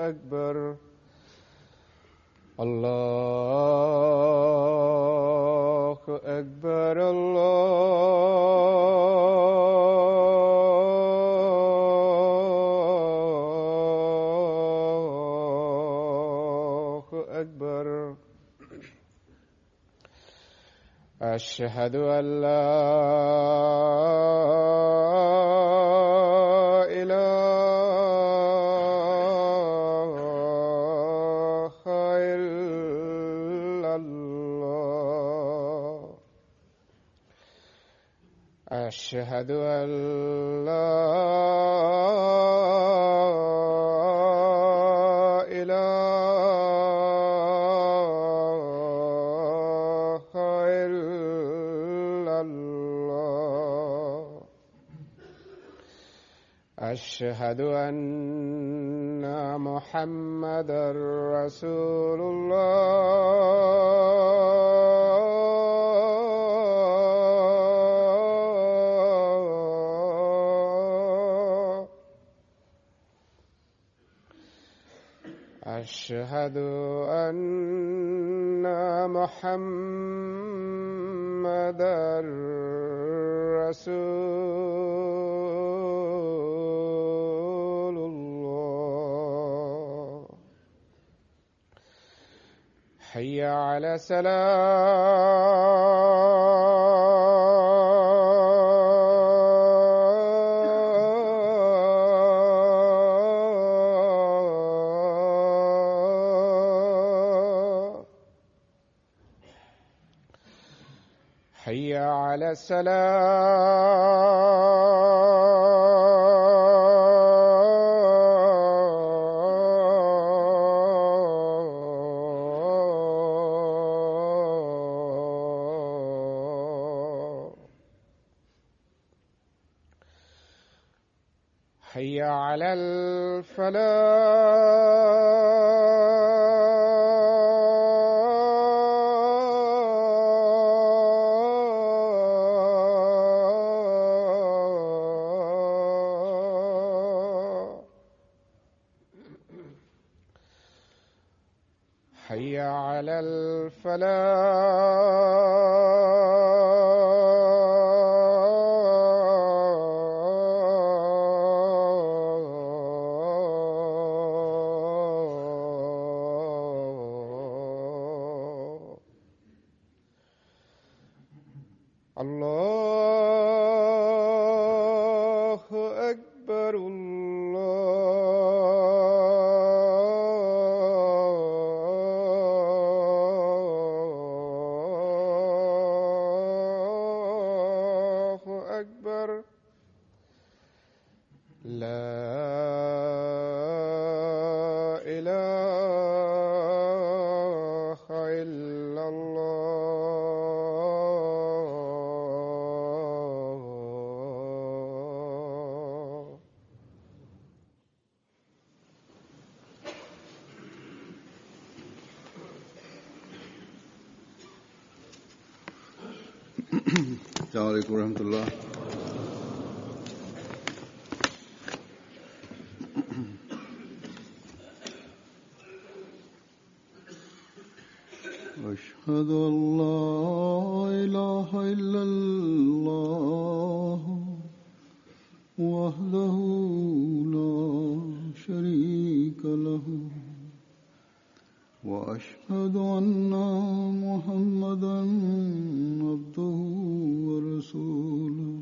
أكبر الله أكبر الله أكبر أشهد أن لا إله إلا الله أشهد أن لا إله إلا الله أشهد أن محمدًا رسول الله أشهد أن محمدًا رسول الله حي على الصلاة حي على السلام حي على الفلاح حي على الفلاح الله أكبر الله أكبر لا إله إلا الله السلام عليكم ورحمة الله. أشهد أن لا إله إلا الله وحده لا شريك له وأشهد أن محمدًا عبده ورسوله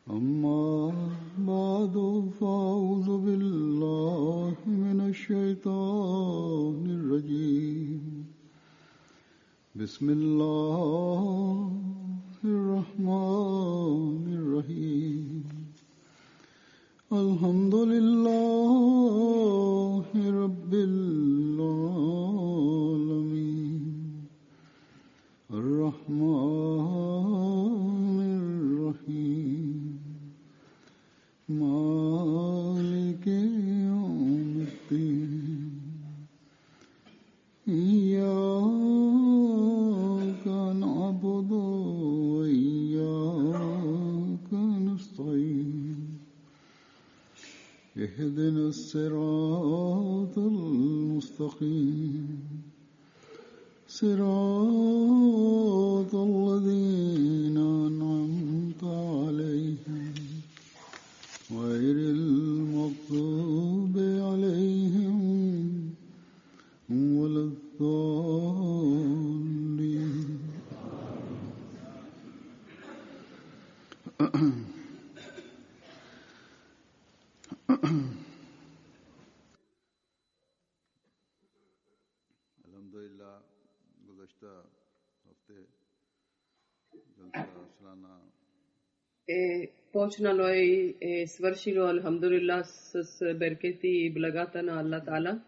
أما بعد فأعوذ بالله من الشيطان الرجيم بسم الله الرحمن الرحيم اهدنا الصراط المستقيم صراط الذين أنعمت عليهم غير المغضوب عليهم ولا الضالين. अल्हम्दुलिल्लाह गुज़श्ता हफ्ते जलसा सालाना Почнало и свършило, алхамдулилlah, с беркети и благата на Аллах Таала.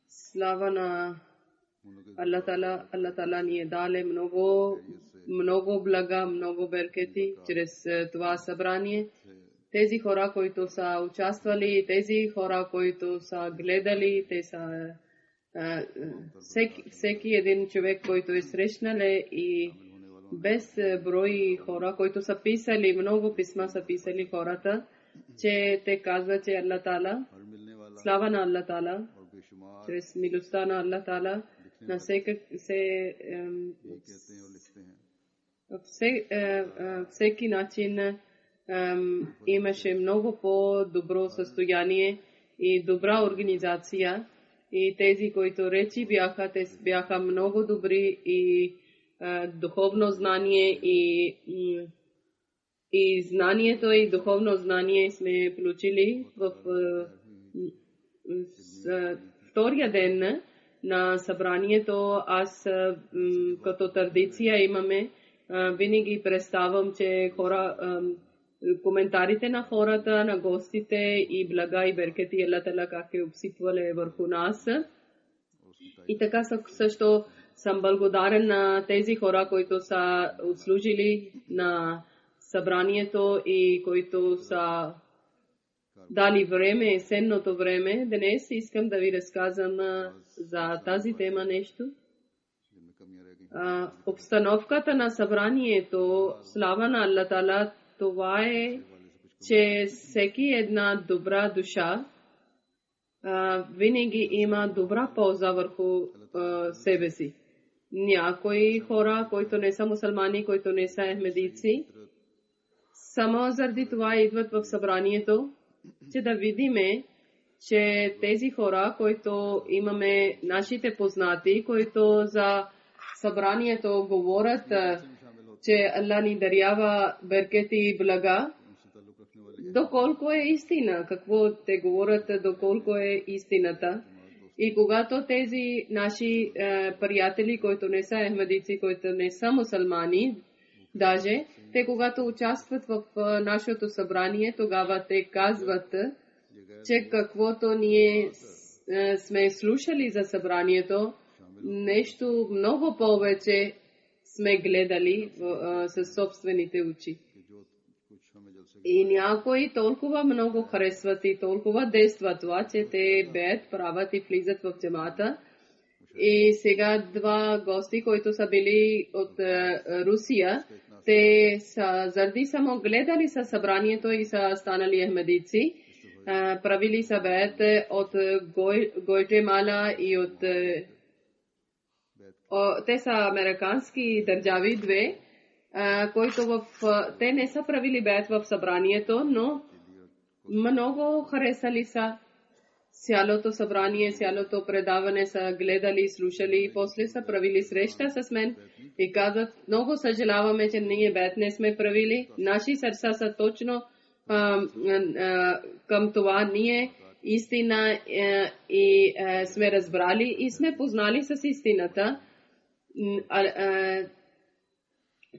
Слава на Аллах Таала. Аллах Таала ни е дале много блага, много беркети чрез това събрание. Тези хора, които са участвали, тези хора, които са гледали, те са всеки един човек, който е срещнал и без брой хора, които са писали, много писма са писали хората, че те казват, че Аллах Таала, слава на Аллах Таала, чрез милостта на Аллах Таала, на всеки начин имаше много по-добро състояние и добра организация. И тези, които речи бяха, те бяха много добри и духовно знание и знанието и духовно знание сме получили в втория ден на събранието. Аз като традиция имаме, винаги представям, че коментарите на хората, на гостите и блага и беркети Аллах Таала как е обсипвали върху нас. И така също съм благодарен на тези хора, които са отслужили на събранието и които са дали време, есенното време. Днес искам да ви разказвам за тази тема нещо. Обстановката на събранието, слава на Аллах Таала, това е, че всеки една добра душа винаги има добра полза върху себе си. Някои хора, които не са мусулмани, които не са ахмедици, само заради това идват в събранието, че да видиме, че тези хора, които имаме нашите познати, които за събранието говорят, че Аллах ни дарява беркети и блага, доколко е истина, какво те говорят, доколко е истината. И когато тези наши приятели, които не са ахмедици, които не са мусулмани, даже те когато участват в нашето събрание, тогава те казват, че каквото ние сме слушали за събранието, нещо много повече сме гледали със собствените очи. И някои толкова много харесват и толкова действат това, че те беят, правят и влизат в джамата. И сега два гости, които са били от Русия, те са заради само гледали са събранието и са станали ахмедици. Правили са беят от Гватемала и от те са американски държави две, които те не са правили беят в събранието, но много харесали са цялото събрание, цялото предаване са гледали, слушали и после са правили среща с мен и казват, много съжаляваме, че ние беят не сме правили. Наши сърца са точно към това. Ние истина и сме разбрали и сме познали с истината.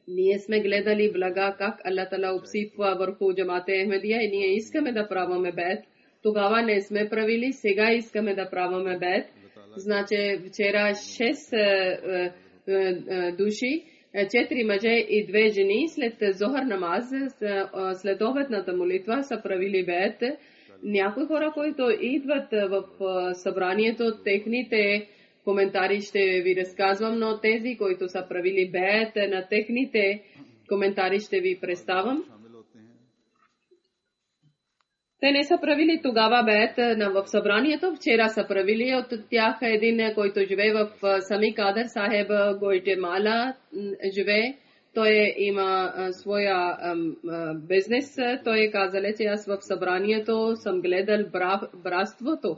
Ние сме гледали блага как Аллах Таала обсипва върху джамата Ахмедия и ние искаме да праваме бед. Тогава не сме правили, сега искаме да праваме бед. Значи вчера 6 души, 4 мъже и 2 жени след Зохар намаз, след обедната молитва са правили бед. Някои хора, които идват в събранието, техните коментари ще ви разказвам, но тези, които са правили бед, на техните коментари ще ви представям. Те не са правили тогава бед в събранието, вчера са правили от тях един, който живее в Сами Кадър Сахеб, Гватемала живее. Той има своя бизнес. Той казал, че аз в събранието съм гледал братството.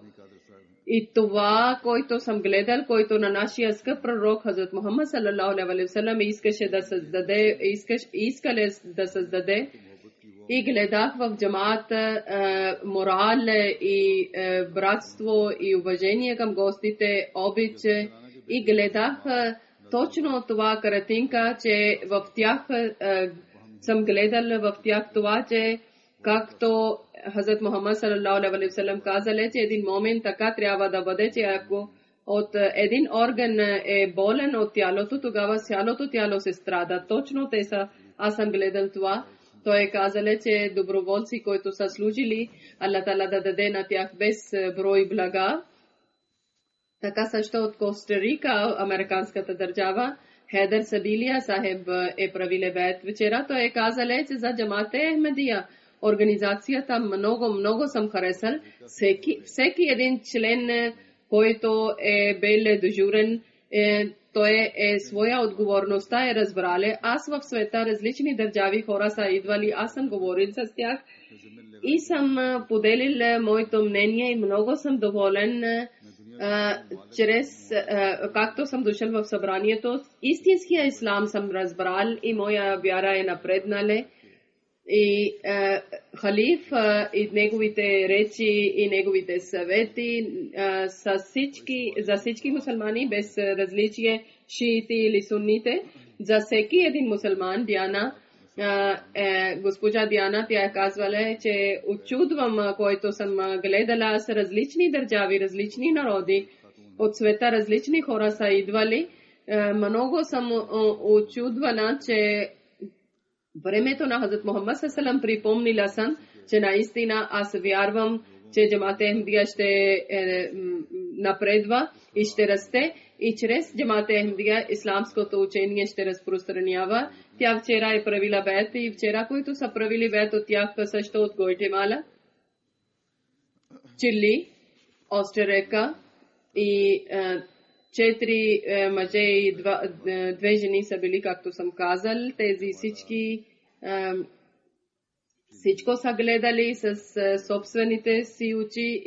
И това, който съм гледал, който на нашия скъп пророк Хазрат Мухаммад салалаху алейхи ва саллям искаше да създаде, искале да създаде. И гледах в джамаат морал и братство и уважение към гостите, обич. И гледах точно това картинка, че в тях съм гледал в тях това, че както Хазрат Мухаммад салалаху алейхи ва саллям казале, че един момент така трябва да бъде, че ако от един орган е болен от тялото, тогава цялото тяло се страда. Точно те са, аз съм гледал това. Той е казал, че доброволци, които са служили, Аллах Тала да даде на тях без брой блага. Така също от Коста Рика, американската държава, Хедър Сабилия Сахеб е правиле бед вечера. Той е казал, че за джамате Ахмедия организацията много съм харесал. Всеки един член, който е бил дежурен, той е своя отговорността разбрале. Аз в света различни държави хора са идвали, аз съм говорил с тях и съм поделил моето мнение и много съм доволен чрез както съм дошъл в събранието. Истинския ислам съм разбрал и моя вяра е напреднале. И халиф и неговите речи и неговите съвети за всички мусулмани без различие шиити или сунните, за всеки един мусулман, Диана, госпожа Диана, тя е казвала, че очудвам, който съм гледала с различни държави, различни народи от света, различни хора са идвали. Много съм очудвана, че времето на Хазрат Мухаммад салам припомнила съм, че наистина аз вярвам, че джамат Ахмедия ще напредва и ще расте и чрез джамат Ахмедия исламското учение ще разпространява. Тя вчера е правила бед и вчера, които са правили бед от тях също от Гватемала, Чили, Острика и 4 мъже и 2 жени са били, както съм казал. Тези всичко са гледали с собствените си очи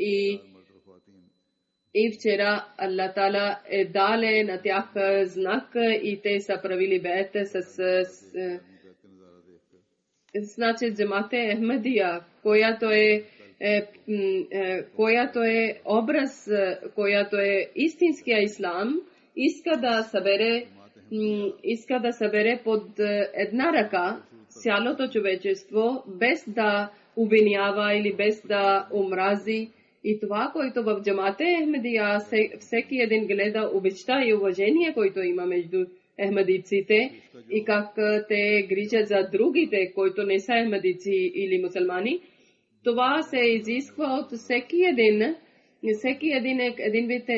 и вчера Аллах Тала е дале на тях знак и те са правили бед значи джамате Ахмедия, която е образ, която е истинския ислам, иска да събере под една ръка цялото човечество, без да обвинява или без да омрази. И това, което в джамате Ахмедия всеки един гледа обичта и уважение, който има между ахмедиците и как те грижат за другите, които не са ахмедици или мусулмани. Това се изисква от всеки един вид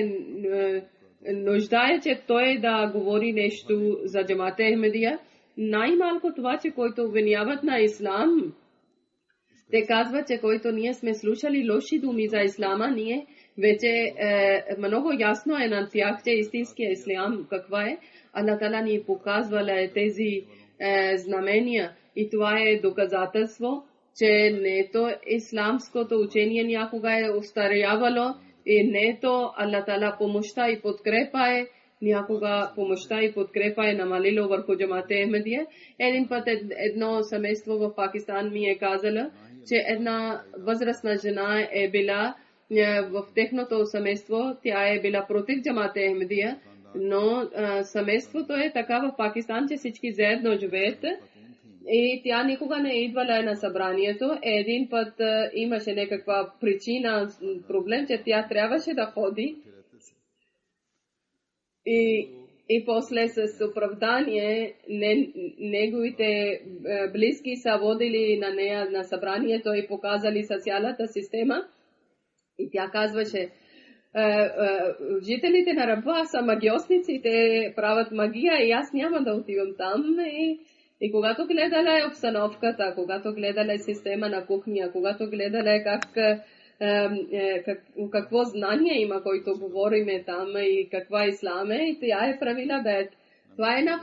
нуждае, че той да говори нещо за джамате Ахмедия. Най-малко това, че който обвиняват на ислам, те казват, че който ние сме слушали лоши думи за ислама, ние вече много ясно е на тях, че истинския ислам каква е. Аллах Тала ни показвала тези знамения и това е доказателство, че нето исламското учение някога е устарявало и нето Аллах Тала помощта и подкрепа е някога помощта и подкрепа е намалило върху джамате Ахмедия. Един път едно семейство в Пакистан ми е казала, че една възрастна жена е била в техното семейство, тя е била против джамате Ахмедия, но семейството е така в Пакистан, че всички заедно живеят. И тя никога не е идвала на събранието. Един път имаше някаква причина, проблем, че тя трябваше да ходи. И после с оправдание неговите близки са водили на нея на събранието и показали с цялата система. И тя казваше, жителите на Раба са магиосници, те правят магия и аз няма да отивам там. И когато гледале обстановката, когато гледале система на кухня, когато гледале какво знание има, който говориме там и каква ислам е, и тя е правила бед. Това е на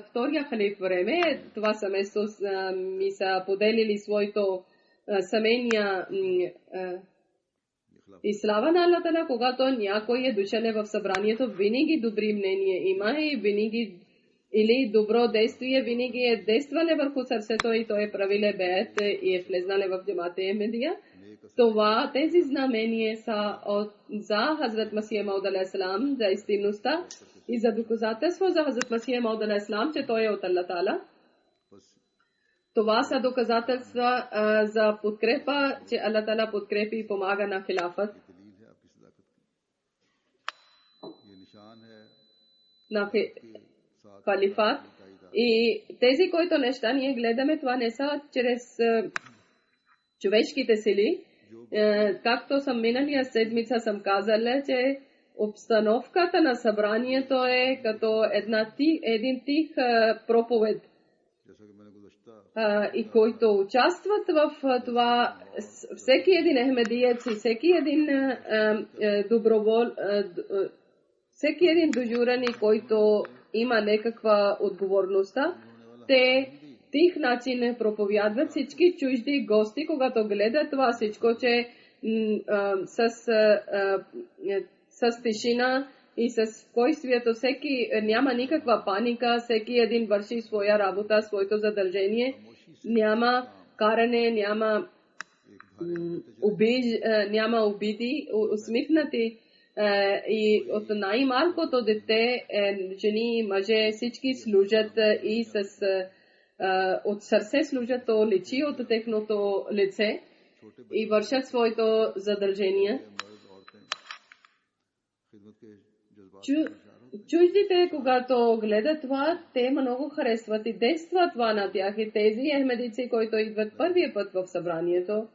втория халиф време. Това семейство ми са поделили своето семейния и слава на Аллах Тала, когато някой е дошъл в събранието, винаги добри мнения има и винаги или добро действие, винаги е действале върху сърцето и той е правиле бед и е влезнале в джамата Ахмедия. Това, тези знамения са за Хазрат Масия Мауд алейхиссалам, за истинността и за доказателство за Хазрат Масия Мауд алейхиссалам, че той е от Аллах Тала. Това са доказателства за подкрепа, че Аллах Тала подкрепи и помага на хилафът. На халифат. И тези, които неща ние гледаме, това не са чрез човешките сили. Както съм миналия седмица съм казала, че обстановката на събранието е като един тих проповед. И които участват в това, всеки един ахмедиец и всеки един всеки един дежурен, който има някаква отговорността, те тих начин проповядват всички чужди гости, когато гледат това всичко, че с тишина и с спокойствието, всеки няма никаква паника, всеки един върши своя работа, своето задължение, няма каране, няма обиди, усмихнати. И от най-малкото дете, жени, мъже, всички служат и от сърце служат, то личи от техното лице и вършат своето задължение. Чуждите, когато гледат това, те много харесват и действат това на тях. И тези ахмедици, които идват първия път в събранието,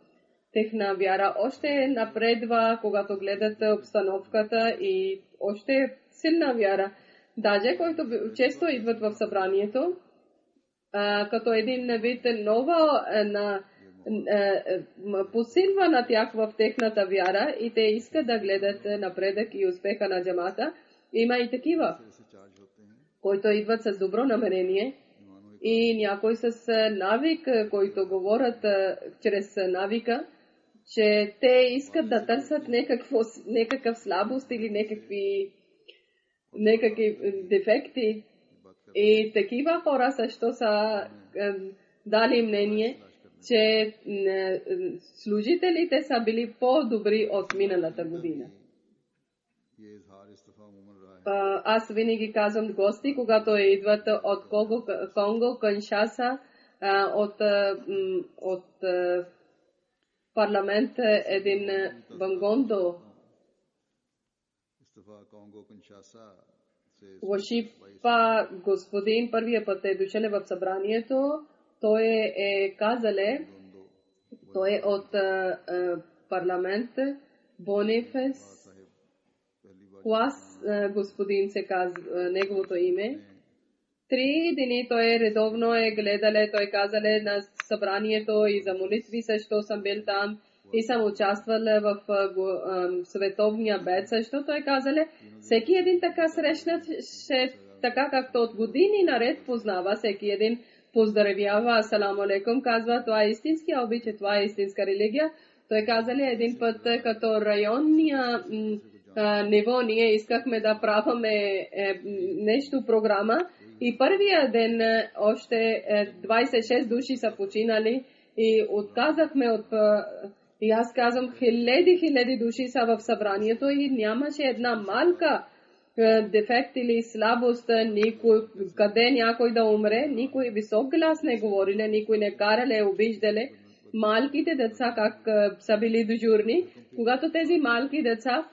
техна вяра още напредва, когато гледат обстановката и още силна вяра. Даже който често идват в събранието, като един вид нова посилва на тях в техната вяра и те искат да гледат напредък и успеха на джамата. Има и такива, които идват с добро намерение и някой с навик, които говорят чрез навика, че те искат да търсят някакъв слабост или някакви дефекти. И такива хора също са дали мнение, че служителите са били по-добри от миналата година. Аз винаги казвам гости, когато идват от Конго, Киншаса, от парламент един Бангондо, Лошипа господин първия път е дошъл в събранието. Той е казале, той е от парламент Бонифес Клас, господин се казва неговото име. 3 дни той редовно е гледале, той казале на събранието и за молитви също съм бил там и съм участвал в световния бед също. Той казале, всеки един така срещнат, така както от години наред познава, всеки един поздравява, асаламу алейкум, казва, това е истински обичай, това е истинска религия. Той казале един път, като районния ниво, ние искахме да праваме нещо програма и първия ден още 26 души са починали и отказахме и аз казвам, хиляди души са в събранието и нямаше една малка дефект или слабост, къде някой да умре, никой висок глас не говориле, никой не карале, обиждале. Малките деца как са били дежурни, когато тези малки деца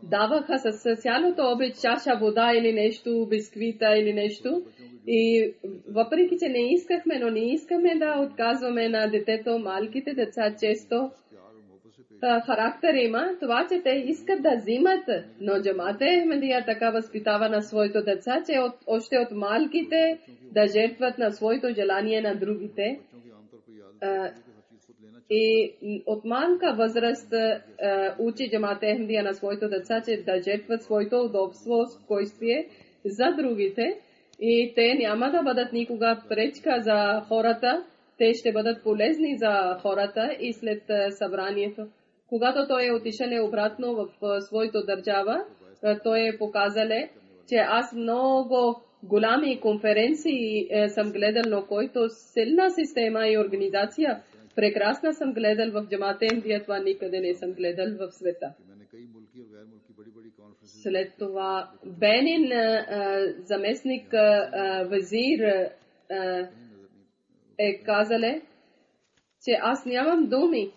даваха с цялото обич чаша вода или нещо, бисквита или нещо. И въпреки, че не искахме, но не искаме да отказваме на детето, малките деца често характер има, това, че те искат да взимат, но Джамате Ахмадия така възпитава на своите деца, че още от малките да жертват на своето желание на другите. И от малка възраст учи Джамате Ахмадия на своите деца, че да жертват своето удобство, спокойствие за другите. И те няма да бъдат никога пречка за хората, те ще бъдат полезни за хората и след събранието. Когато той е отишъл обратно в своето държава, той е показал, че аз много голями конференции съм гледал, но който силна система и организация, прекрасна съм гледал в Джамате Ахмадия, това никъде не съм гледал в света. След това Бенин, заместник вазир, е казал, че аз нямам думи,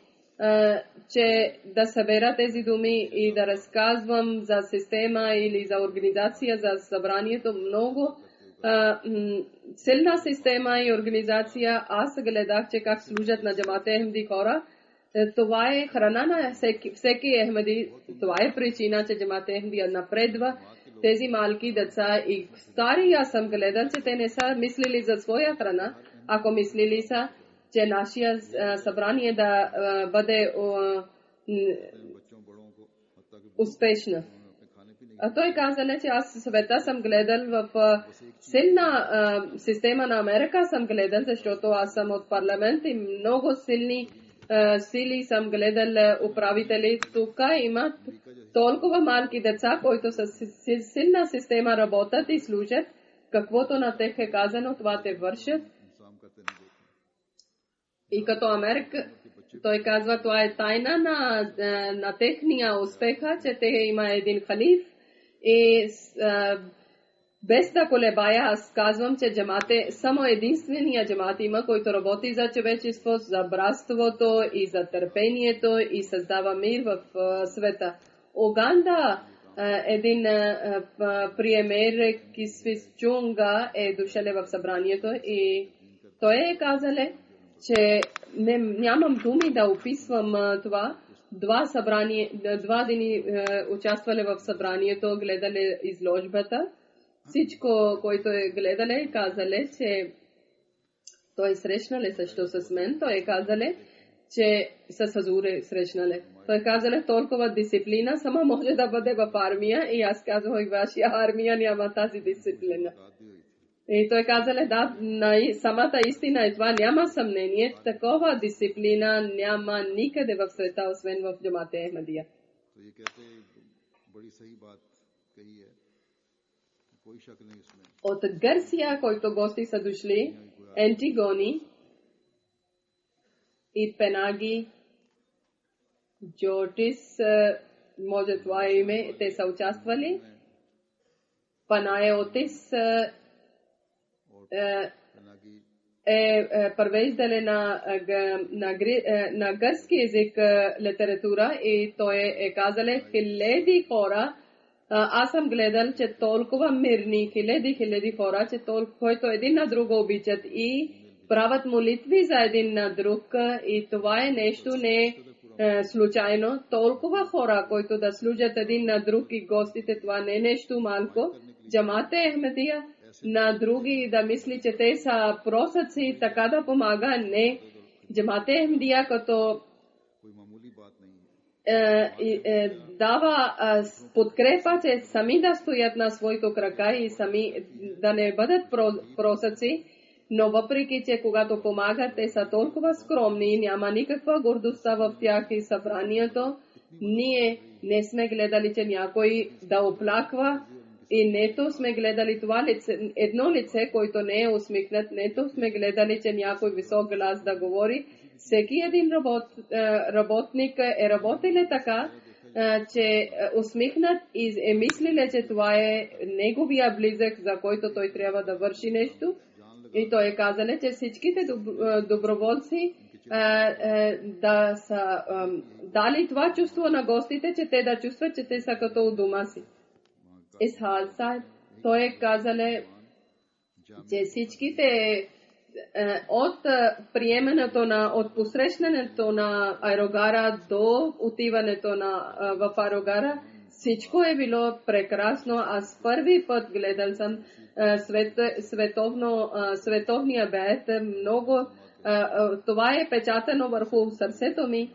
че да събера тези думи и да разказвам за система или за организация, за събранието. Много силна система и организация. Аз гледах, че как служат на Джамате Ахмади хора. Това е храна на всеки Ахмади. Това е причина, че Джамате Ахмади напредва. Тези малки деца и стари, аз съм гледал, че те не са мислили за своя храна. Ако мислили са, че нашия събрание да бъде успешно. А той каза, че аз света съм гледал в силна система на Америка съм гледал, защото аз съм от парламент и много силни сили съм гледал управители. Тук имат толкова малки деца, които с силна система работят и служат. Каквото на тях е казано, това те вършат. И като Америка, той казва, това е тайна на техния успеха, че те има един халиф. И без да колебая, аз казвам, че Джамате, само единствения Джамат има, който работи за човечество, за братството и за търпението и създава мир в света. Уганда, един премиер Кисвис Чунга е дошъл в събранието и той е казал, че нямам думи да описвам това. Два дни участвали в събранието, гледали изложбата. Всичко, което е гледали, казали, че той срещнали също с мен. Той е казали, че с Азуре срещнали. Той казали, толкова дисциплина само може да бъде в армия. И аз казвам, вашия армия няма тази дисциплина. И той казали, да, самата истина е това, няма съмнение. Такова дисциплина няма никъде в света, освен в Джамате Ахмадия. От Гърция, който гости са дошли, Антигони и Пенаги, Джотис, може това име, те са участвали. Панаеотис е превеждали на гръцки език литература и той е казал, хиляди хора. Аз съм гледал, че толкова мирни, хиляди хора, че който един на друго обичат и правят молитви за един на друг и това е нещо не случайно. Толкова хора, които да служат един на друг и гостите, това не е нещо малко. Джамате Ахмадия на други да мисли, че те са просъци, така да помага. Не. Джамате Ахмадия като дава подкрепа, че сами да стоят на своето крака и сами да не бъдат просъци, но въпреки, че когато помагат, те са толкова скромни, няма никаква гордост в тях и събранието. Ние не сме гледали, че някой да оплаква и нето сме гледали това лице, едно лице, което не е усмихнат, нето сме гледали, че някой висок глас да говори. Всеки един работник е работил така, че усмихнат и е мислил, че това е неговия близък, за който той трябва да върши нещо. И той е казал, че всичките доброволци да са дали това чувство на гостите, че те да чувстват, че те са като у дома си. Исхал Сайб, той е казал, че всичките от приемането от посрещането на аерогара до отиването в аерогара, всичко е било прекрасно. Аз първи път гледал съм световния бед. Много това е печатано върху сърцето ми.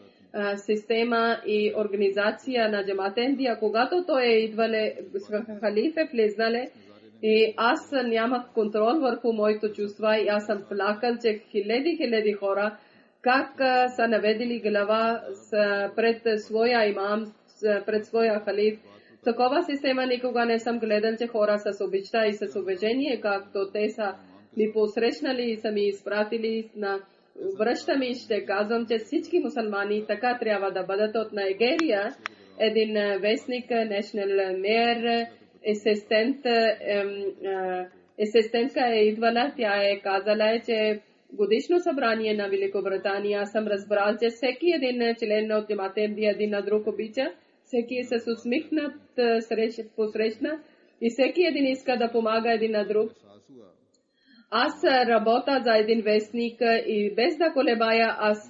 Система и организация на Джамат Ахмадия, когато той е идвале, халифе влезнале, и аз нямах контрол върху моето чувства и аз съм плакал, че хиляди хора как са наведили глава пред своя имам, пред своя халиф. Такова система никога не съм гледал, че хора с обичта и с уважение, както те са ми посрещнали и са ми изпратили на връщам и ще казвам, че всички мусулмани така трябва да бъдат. От Нигерия един вестник, National Mayor, асистентка е идвала, тя е казала, че годишно събрание на Великобритания, аз съм разбрал, че всеки един член от Джамат Ахмадия един на друг обича, всеки е с усмихнат посрещна и всеки един иска да помага един на друг. Аз работя за един вестник и без да колебая, аз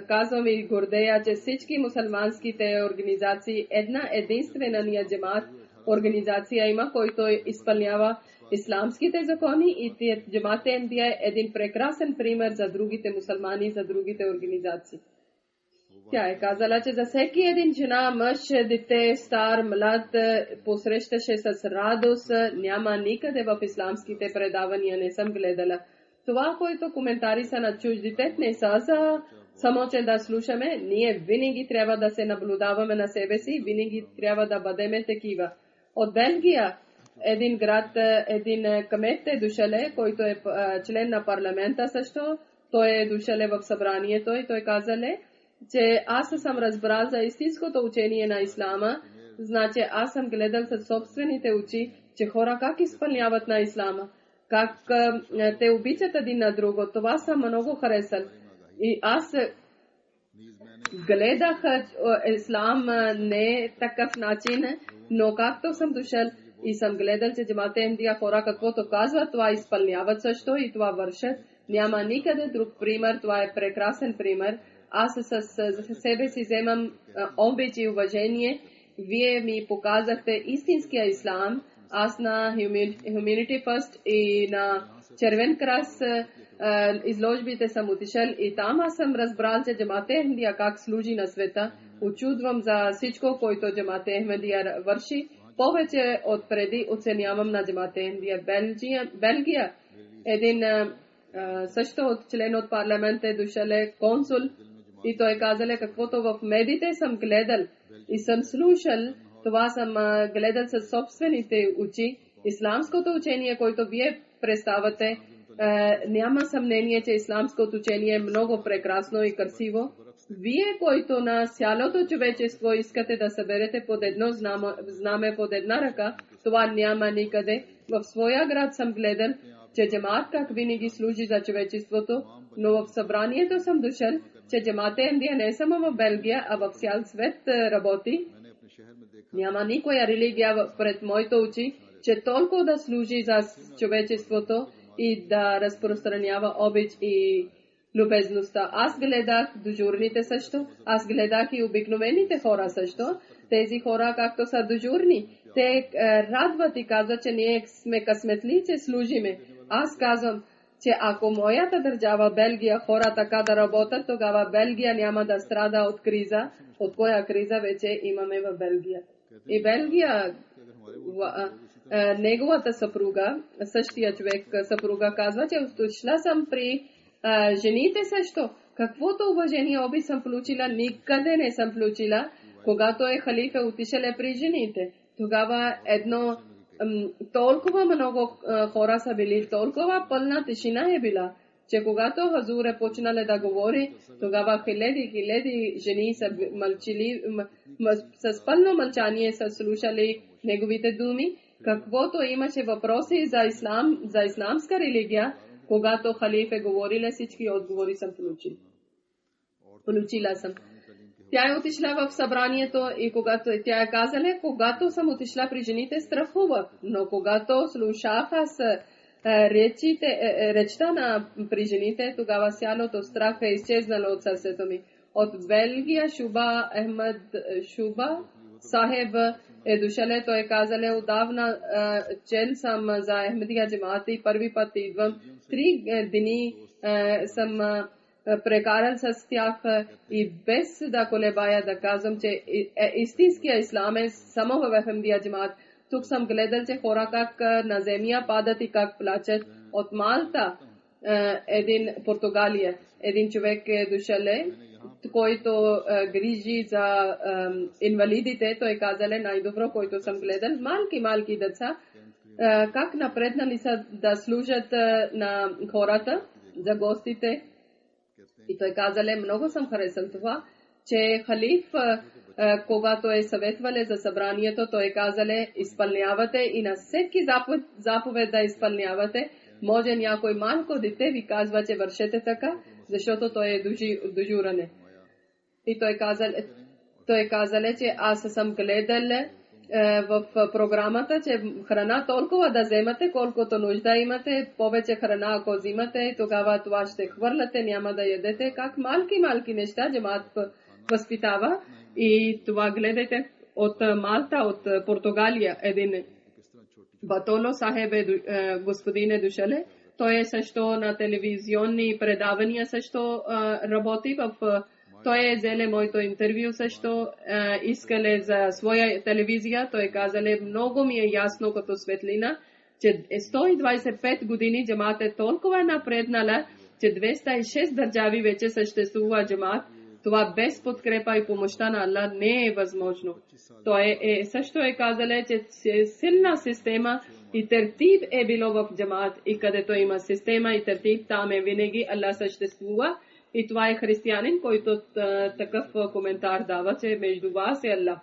казвам и гордея, че всички мусулманските организации, една единствена ния джамат организация има, който изпълнява исламските закони, и Джамат Ахмадия е един прекрасен пример за другите мусулмани, за другите организации. Тя е казала, че за всеки един жена, мъж, дете, стар, млад посрещаше с радост. Няма никъде в исламските предавания, не съм гледала. Това, което коментари са на чуждите, не са за само, че да слушаме. Ние винаги трябва да се наблюдаваме на себе си, винаги трябва да бъдем такива. От Белгия, един град, един кмет е дошъл, който е член на парламента също. Той е дошъл в събранието и той казале, че аз съм разбрал за истинското учение на ислама. Значи аз съм гледал със собствените очи, че хора как изпълняват на ислама, как те обичат един на друго. Това съм много харесал. И аз гледах ислам не такъв начин, но както съм дошъл и съм гледал, че Джамат Ахмадия хора каквото казват, това изпълняват също и това вършат. Няма никъде друг пример, това е прекрасен пример. Аз със себе си вземам обич и уважение. Вие ми показахте истинския ислам. Аз на Humanity First и на Червен кръст изложбите съм отишъл и там аз съм разбрал, че Джамат Ахмадия как служи на света. Очудвам за всичко, което Джамат Ахмадия върши. Повече от преди оценявам на Джамат Ахмадия. Белгия, един също от член от парламента е дошъл консул. И той казале, каквото в медиите съм гледал и съм слушал, това съм гледал със собствените очи. Исламското учение, което вие представяте, няма съмнение, че исламското учение е много прекрасно и красиво. Вие, който на цялото човечество искате да съберете под едно знаме, под една ръка, това няма никъде. В своя град съм гледал, че джамат как винаги служи за човечеството, но в събранието съм дошъл, че Джамат Ахмадия не само в Белгия, а в цял свет работи. Няма никоя религия пред моите очи, че толкова да служи за човечеството и да разпространява обич и любезността. Аз гледах дежурните също, аз гледах и обикновените хора също. Тези хора, както са дежурни, те радват и казват, че ние сме късметли, че служиме. Аз казвам, че ако моята държава Белгия хора така да работят, тогава Белгия няма да страда от криза. От коя криза вече имаме в Белгия? И Белгия, неговата съпруга, същия човек съпруга казва, че отишла съм при жените също. Каквото уважение оби съм получила, никъде не съм получила, когато е халифа отишъл при жените. Тогава едно толкова много хора са били, толкова пълна тишина е била, че когато Хазур е почнал да говори, тогава хиляди жени са мълчили, с пълно мълчание са слушали неговите думи. Каквото имаше въпроси за ислам, за исламска религия, когато халиф е говорил, всички отговори съм получила съм. Тя е отишла в събранието и когато тя е казала, когато съм отишла при жените, страхувах. Но когато слушах аз речта при жените, тогава сялото страх е изчезнало от сърцето ми. От Белгия Шуба Ахмед Шуба Сахеб е дошъл, той е казал, отдавна член съм за Ахмедия джамаат и първи път идвам. 3 дни съм прекарал с тях и без да колебая да казвам, че истинския ислам е само в Ахмедия джамаат. Тук съм гледал, че хора как на земя падат и как плачат. От Малта, Португалия, един човек е дошъл, който грижи за инвалидите. Той казал, най-добро, който съм гледал, малки деца, как напреднали са да служат на хората, за гостите. И той казал, много съм харесал това, че халиф, когато е съветвале за събранието, той казале, изпълнявате и на всеки заповед да изпълнявате. Може някой малко дете ви казва, че вършете така, защото той е дежуране. И той казале, че аз съм гледал в програмата, че храна толкова да вземате, колкото нужда имате, повече храна ако взимате, тогава това ще хвърляте, няма да ядете. Как малки неща джамаат възпитава. И това гледайте от Малта, от Португалия, един Батоло Сахеб господин е дошъл. Той е също на телевизионни предавания също работи. Той е взеле моето интервю също, искале за своя телевизия. Той казале, много ми е ясно като светлина, че 125 години джамаат е толкова напреднала, че 206 държави вече съществува джамаат. Това без подкрепа и помощта на Аллах не е възможно. Той също е казале, че силна система и тертиб е било в джамаат. И където има система и тертиб, там е винаги Аллах съществува. И това е християнин, който такъв коментар дава, че между вас е Аллах.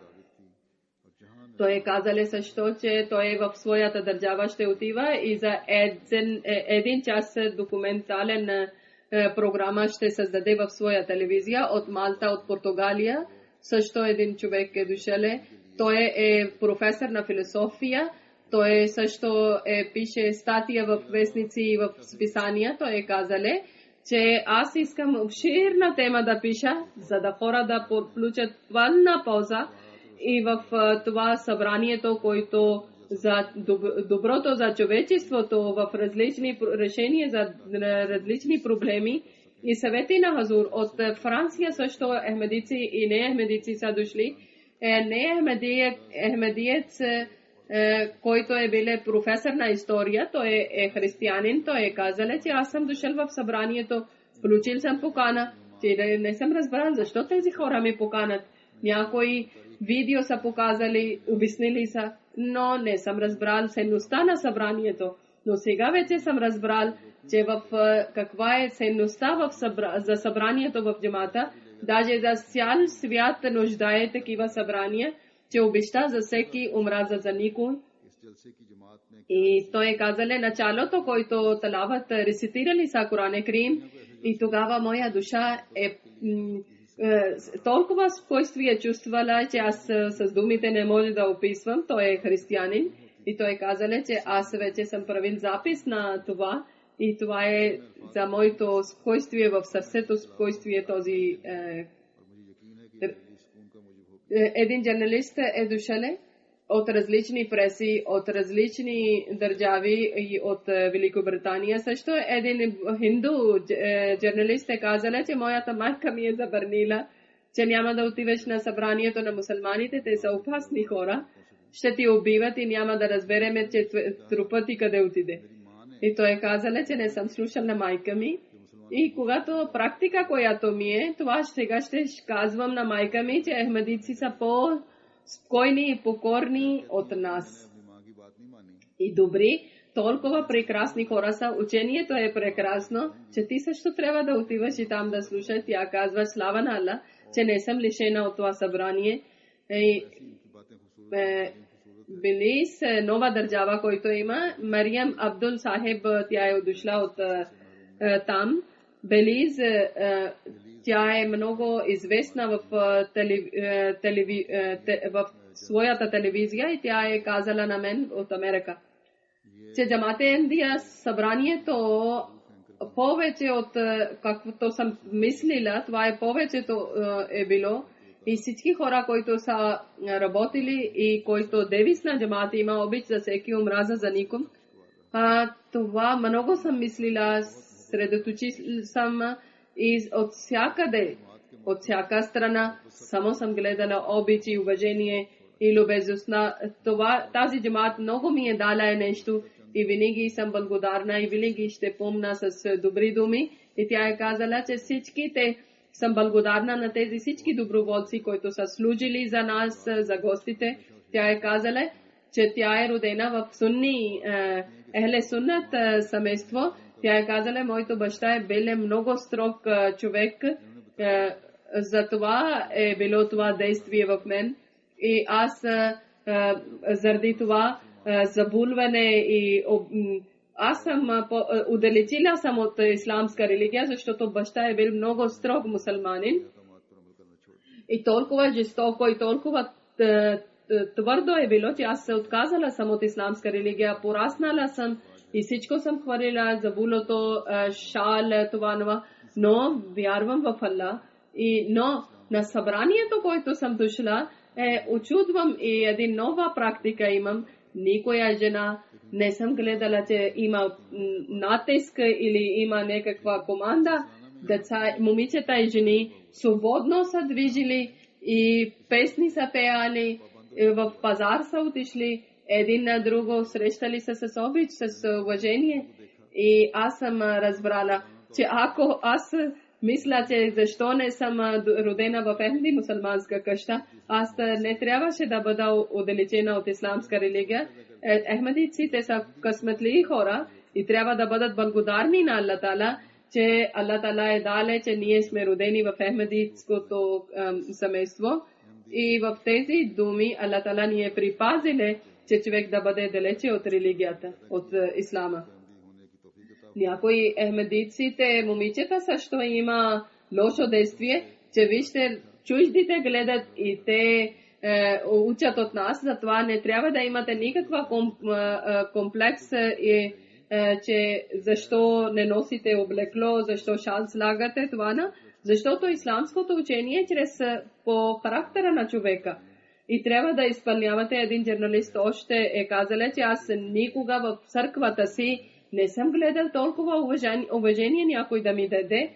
Той е казале също, че той в своята държава ще отива и за един час документален програма ще създаде в своя телевизия от Малта, от Португалия. Също един човек е дошъл. Той е професор на философия. Той също пише статия в вестници и в списания. Той е казале, че аз искам обширна тема да пиша, за да хора да получат пълна полза и в това събранието, което за доброто за човечеството в различни решения за различни проблеми и съвети на Хазур. От Франция също ахмедици и не ахмедици са дошли. Не ахмедиец, който е бил професор на история, той е християнин, той е казал, че аз съм дошъл в събранието, получил съм покана, че не съм разбрал защо тези хора ми поканат. Някои видео са показали, обяснили са, но не съм разбрал ценността на събранието. Но сега вече съм разбрал, че каква е ценността за събранието в джамата. Даже за цял свят нуждае такива събрания, че обеща за всеки омраза за никой. И той е казале началото, който талават рецитирали са Коран Крим. И тогава моя душа е толкова спокойствие чувствала, че аз с думите не може да описвам. Той е християнин. И той казале, че аз вече съм правил запис на това. И това е за моето спокойствие в сърцето, спокойствие този. Един журналист е дошъл от различни преси, от различни държави и от Великобритания. Също един хинду журналист е казал, че моята майка ми е забранила, че няма да отиваш на събранието на мусулманите, те са опасни хора, ще ти убиват и няма да разбереме, че трупът ти къде отиде. И той е казал, че не съм слушал на майка ми. И когато практика, която ми е, това сега ще казвам на майка ми, че ахмедици са по-спокойни и покорни от нас. И добри, толкова прекрасни хора са. Учението е прекрасно, че ти също трябва да отиваш и там да слушаш. Тя казва, слава на Аллах, че не съм лишена от това събрание. Белиз, нова държава, който има. Мариям Абдул Сахеб, тя е дошла от там. Белиз, тя е много известна в своята телевизия и тя е казала на мен от Америка. че Джамате Ахмадия събранието повече от каквото съм мислила, това е повечето е било. И всички хора, които са работили и които девиз на джамата има обич за всеки омраза за ником. Това много съм мислила, средоточил съм и от всякъде, от всяка страна, само съм гледала обич и уважение и любезността. Тази джамат много ми е дала нещо и винаги съм благодарна и винаги ще помня с добри думи. И тя е казала, че всичките съм благодарна на тези всички доброволци, които са служили за нас, за гостите. Тя е казала, че тя е родена в Сунни, Ехле Суннат семейство. Тя е казала, моето баща е бил много строг човек. За това е било това действие в мен. И аз заради това забулване и аз съм удалечила съм от исламска религия, защото баща е бил много строг мусулманин. И толкова жестоко и толкова твърдо е било, че аз се отказала съм от исламска религия. Пораснала съм и всичко съм хвалила, забулото, шал, това, но вярвам в Аллах. Но на събранието, което съм дошла, очудвам и един нова практика имам. Никоя жена не съм гледала, че има натиск или има някаква команда. Деца, момичета и жени свободно са движили и песни са пеяли, в пазар са отишли, един на друго срещали се с обич, с уважение. И аз съм разбрала, че ако аз мисля, че защо не съм родена в Ахмади мусулманска къща, аз не трябваше да бъда отдалечена от исламска религия. Ахмадиците са късметли хора и трябва да бъдат благодарни на Аллах Тала, че Аллах Тала е дале, че ние сме родени в ахмадитското семейство. И в тези думи Аллах Тала ни е припазиле, че човек да бъде далече от религията, от ислама. Някои ахмадиците, момичета също има лошо действие, че вижте, чуждите гледат и те учат от нас, затова не трябва да имате никаква комплекс, че защо не носите облекло, защо шал слагате това, защото исламското учение е чрез по характера на човека. И трябва да изпълнявате. Един журналист още е казал, че аз никога в църквата си не съм гледал толкова уважение някой да ми даде.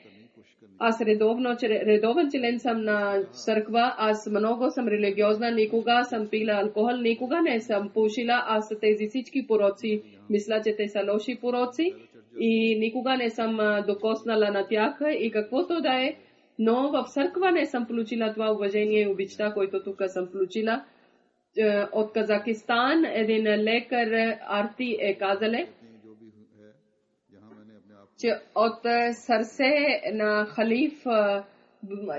Аз редовен член съм на църква, аз много съм религиозна, никога съм пила алкохол, никога не съм пушила, аз тези всички пороци, мисля, че те са лоши пороци и никога не съм докоснала на тях и каквото да е, но в църква не съм получила това уважение и обичта, което тук съм получила. От Казахстан един лекар Арти е казале, че от сърце на халиф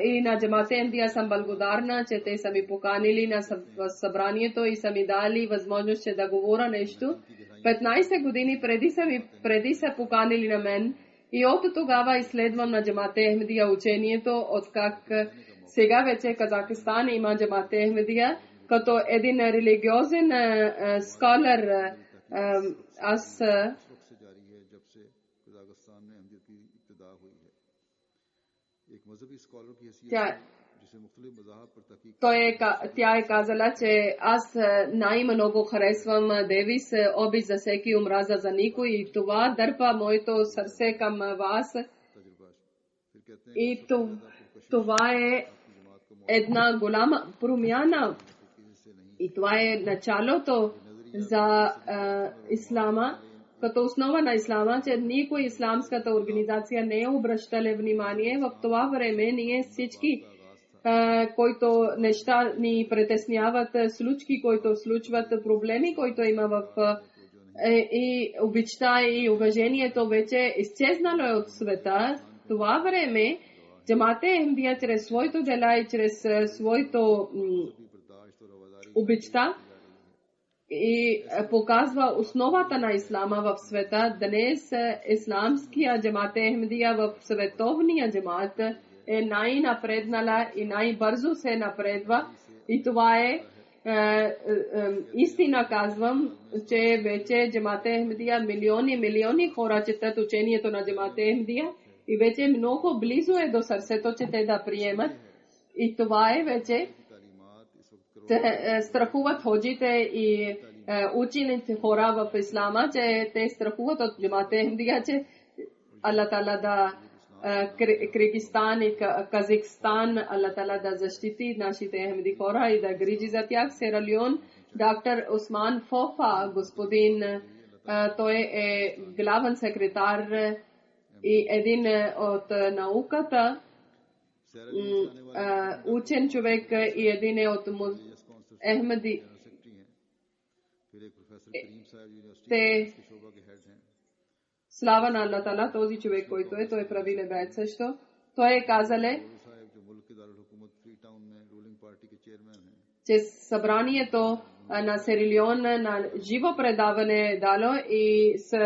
и на Джамате Ахмадия съм благодарна, че те са ми поканили на събранието и са ми дали възможност да говоря нещо. 15 години преди са поканили на мен и от тогава изследвам на Джамате Ахмадия учението, от как сега вече Казахстан има Джамате Ахмадия, като един религиозен сколар. Аз тя е казала, че аз най-много харесвам девиз обич за всеки омраза за никой и това дърпа моето сърце към вас. И това е една голяма промяна. И това е началото за ислама, като основа на ислама, че никой исламската организация не е обръщала внимание. В това време ние всички, които неща ни притесняват, случки, които случват, проблеми, които има в и обичта и уважението вече изчезнало от света. Това време Джамате Ахмадия чрез своето дела и чрез своето обичта и показва основата на ислама в света. Днес исламския Джамате Ахмадия в световния джамат е най-напреднала и най-бързо се напредва. И това е истина казвам, че вече Джамате Ахмедия милиони хора четат учението на Джамате Ахмедия и вече много близо е до сърцето, че те да приемат. И това е вече страхуват ходжите и учените хора в Ислама, че те страхуват от Джамате Ахмедия, че Аллах Тала да Киргизстан и Казахстан, Аллах Тала да защити нашите Ахмеди хора и да грижи за тях. Сера Леон, доктор Осман Фофа, господин, той е главен секретар и един от науката, учен човек и един от Ахмеди. Те слава на Аллах Тала, този човек, който е, той прави лебед също. Той е казале, че събранието на Серилион на живо предаване дало и с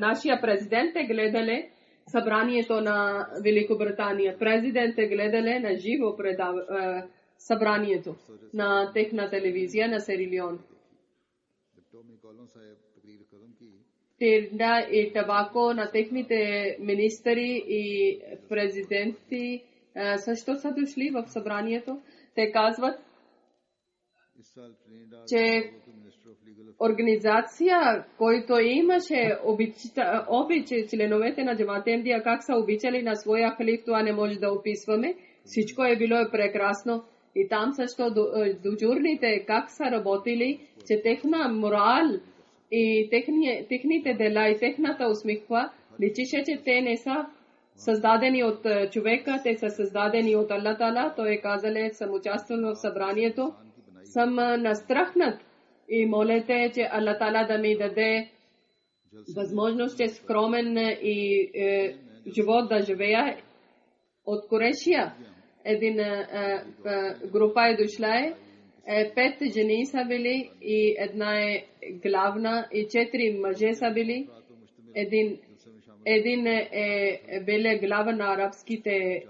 нашия президент е гледале събранието на Великобритания. Президент е гледале на живо събранието на техна телевизия на Серилион. Тирда и табако на техните министри и президенти също са дошли в събранието. Те казват, че организация, който имаше обичай членовете на Джамате Ахмедия, как са обичали на своя халиф, това не може да описваме. Всичко е било прекрасно. И там също дежурните как са работили, че техна морал и техните дела и техната усмихва личише, че те не са създадени от човека, те са създадени от Аллах Тала. Той е казал, съм участвал в събранието, съм настрахнат и молете, че Аллах Тала да ми даде възможност, че скромен и живот да живея от Корешия. Един група е дошла, 5 жени са били и една е главна и 4 мъже са били. Един е бил глава на арабските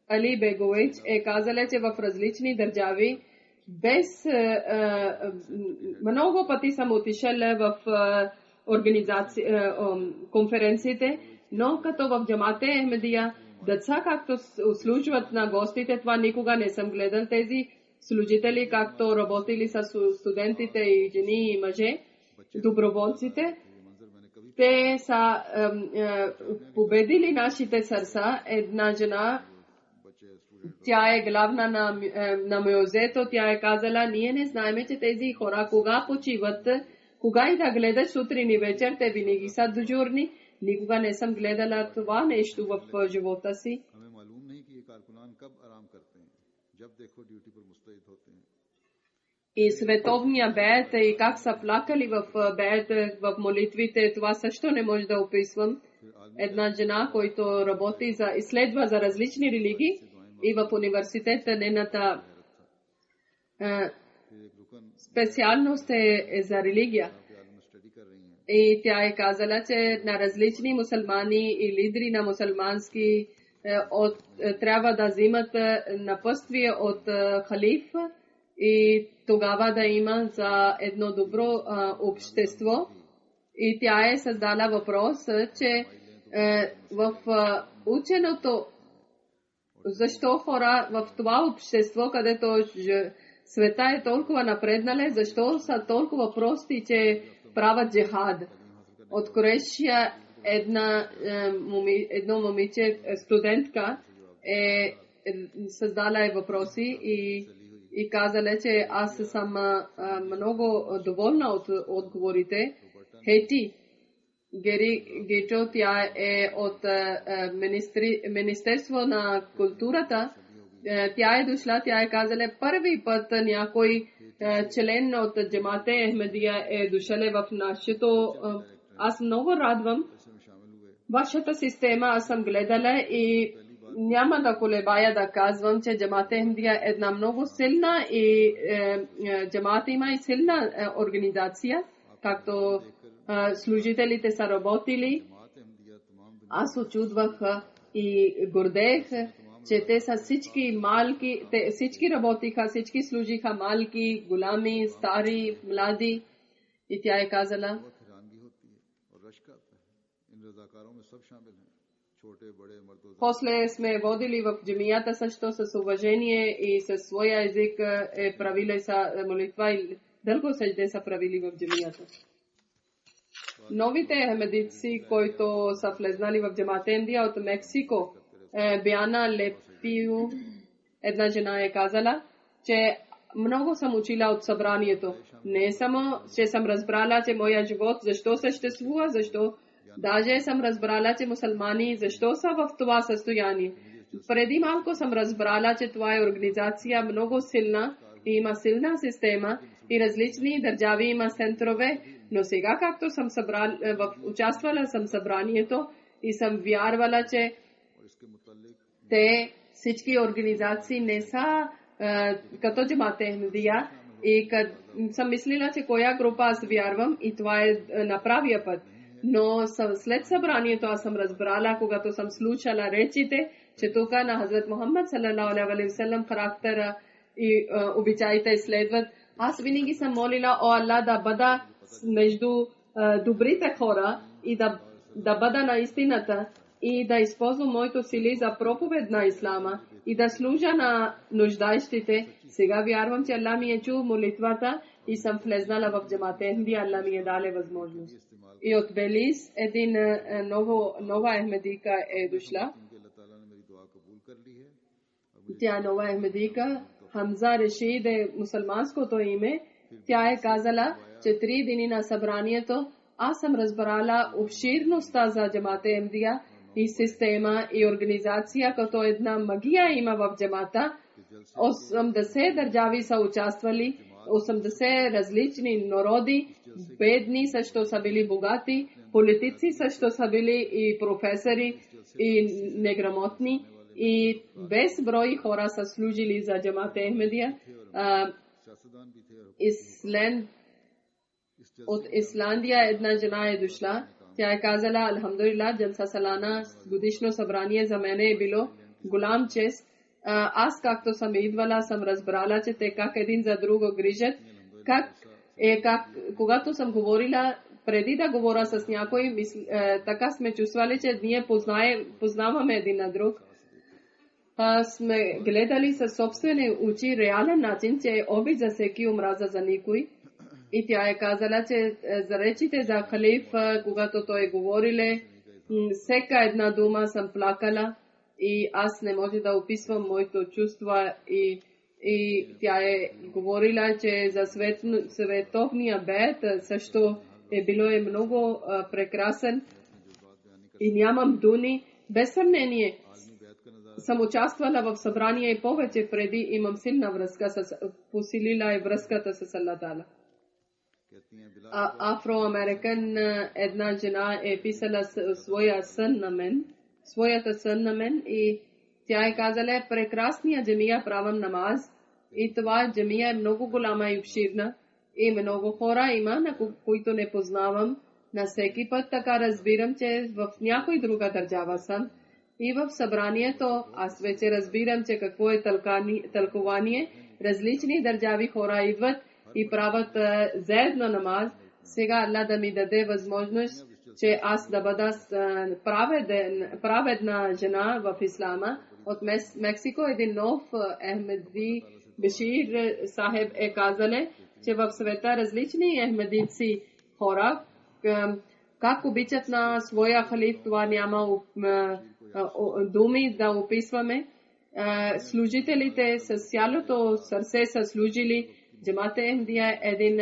Али Бегович е казала, че в различни държави без много пъти съм отишъл в конференциите, но като в Джамате Ахмедия деца както служват на гостите, това никога не съм гледал. Тези служители както работили с студентите и жени и мъже, доброволците, те са победили нашите сърца. Една жена, тя е главна на мюзето, тя е казала, ние не знаем, че тези хора кога почиват, кога и да гледаш сутрин и вечер, те винаги са дежурни. Никога не съм гледала това нещо в живота си. И световния бед и как са плакали в бед, в молитвите, това също не може да описвам. Една жена, която работи изследва за различни религии и в университета нейната специалност е за религия. И тя е казала, че на различни мусулмани и лидери на мусулмански трябва да взимат напътствие от халиф и тогава да има за едно добро общество. И тя е създала въпрос, че в ученото, защо хора в това общество, където света е толкова напреднале, защо са толкова прости, че правят джихад. От Корешия едно момиче, студентка, е създала въпроси и казала, че аз съм много доволна от отговорите. Хети Гето, тя е от Министерство на културата. Тя е дошла, тя е казала, първи път някой член от Джамате Ахмедия е дошъл в нашето. Аз много радвам вашата система. Аз съм гледала и няма да колебая да казвам, че Джамате Ахмедия е една много силна и Джамат има и силна организация, както служителите са работили. Аз очудвах и гордеех, че те са всички малки, всички работиха, всички служиха малки, голями, стари, млади. И тя е казала, बहुत हैरानगी होती है और रश्क आता है। इन रजाकारों में सब शामिल हैं, छोटे बड़े मर्द और после сме водили в джамията също с уважение и със своя език е правили са молитва и дълго съжде са правили в джамията. Новите ахмедици, които са влезнали в джамата Индия от Мексико, Биана Лепио, една жена е казала, че много съм учила от събранието. Не само, че съм разбрала, че моя живот защо съществува, защо даже съм разбрала, че мусулмани защо са в това състояние. Преди малко съм разбрала, че това е организация много силна и има силна система и различни държави има центрове, но сега както съм участвала съм в събранието и съм вярвала, че те всички организации не са като джамата Ахмедия и съм мислила, че коя група аз вярвам и това е на правия път. Но след събранието аз съм разбрала, когато съм слушала речите, че тук на Хазрат Мухаммад салалаху алейхи ва саллям характера и обичаите следват. Аз винаги съм молила, о Аллах, да бъда между добрите хора и да бъда на истината и да използвам моето сили за проповед на ислама и да служа на нуждаещите. Сега вярвам, че Аллах ми е чул молитвата и съм влезнала в джамата Ахмедия, Аллах ми е даде възможност. И от Белиз нова Ахмедика е дошла. Тя нова Ахмедика, Хамза Решид е мусулманското име. Тя е казала, че 3 дни на събранието аз съм разбрала обширността за джамата Ахмедия и система и организация, като една магия има в джамата. 80 държави са участвали, 80 различни народи, бедни също са били богати, политици също са били и професори и неграмотни и без брой хора са служили за джамата Ахмедия. От Исландия една жена е дошла. Тя е казала, алхамдулилlah, Jalsa Salana годишно събрание за мен е било голям чест. Аз както съм идвала, съм разбрала, че те как един за друго грижат. Когато съм говорила, преди да говоря с някой, така сме чувствали, че ние познаваме един на друг. Сме гледали със собствени очи реален начин, че е обид за всеки, омраза за никой. И тя е казала, че за речите за халиф, когато той говориле, всека една дума съм плакала и аз не може да описвам моето чувства и тя е говорила, че за световния бед също е било много прекрасен и нямам думи. Без съмнение съм участвала в събрание и повече преди имам силна връзка посилила и връзката с Аллах Таала. Афроамерикан една жена е писала своята сън на мен и тя е казала, прекрасния джамия правам намаз и това джамия е много голяма и обширна и много хора има, на които не познавам. На всеки път така разбирам, че в някой друга държава съм и в събранието аз вече разбирам, че какво е тълкование. Различни държави хора идват и правят заедно намаз. Сега Аллах да ми даде възможност, че аз да бъда праведна жена в ислама. От Мексико един нов Ахмеди Бешир Сахеб е казале, че в света различни ахмедици хора, как обичат на своя халиф, това няма думи да описваме. Служителите с цялото сърце са служили. Джамата Ахмедия е един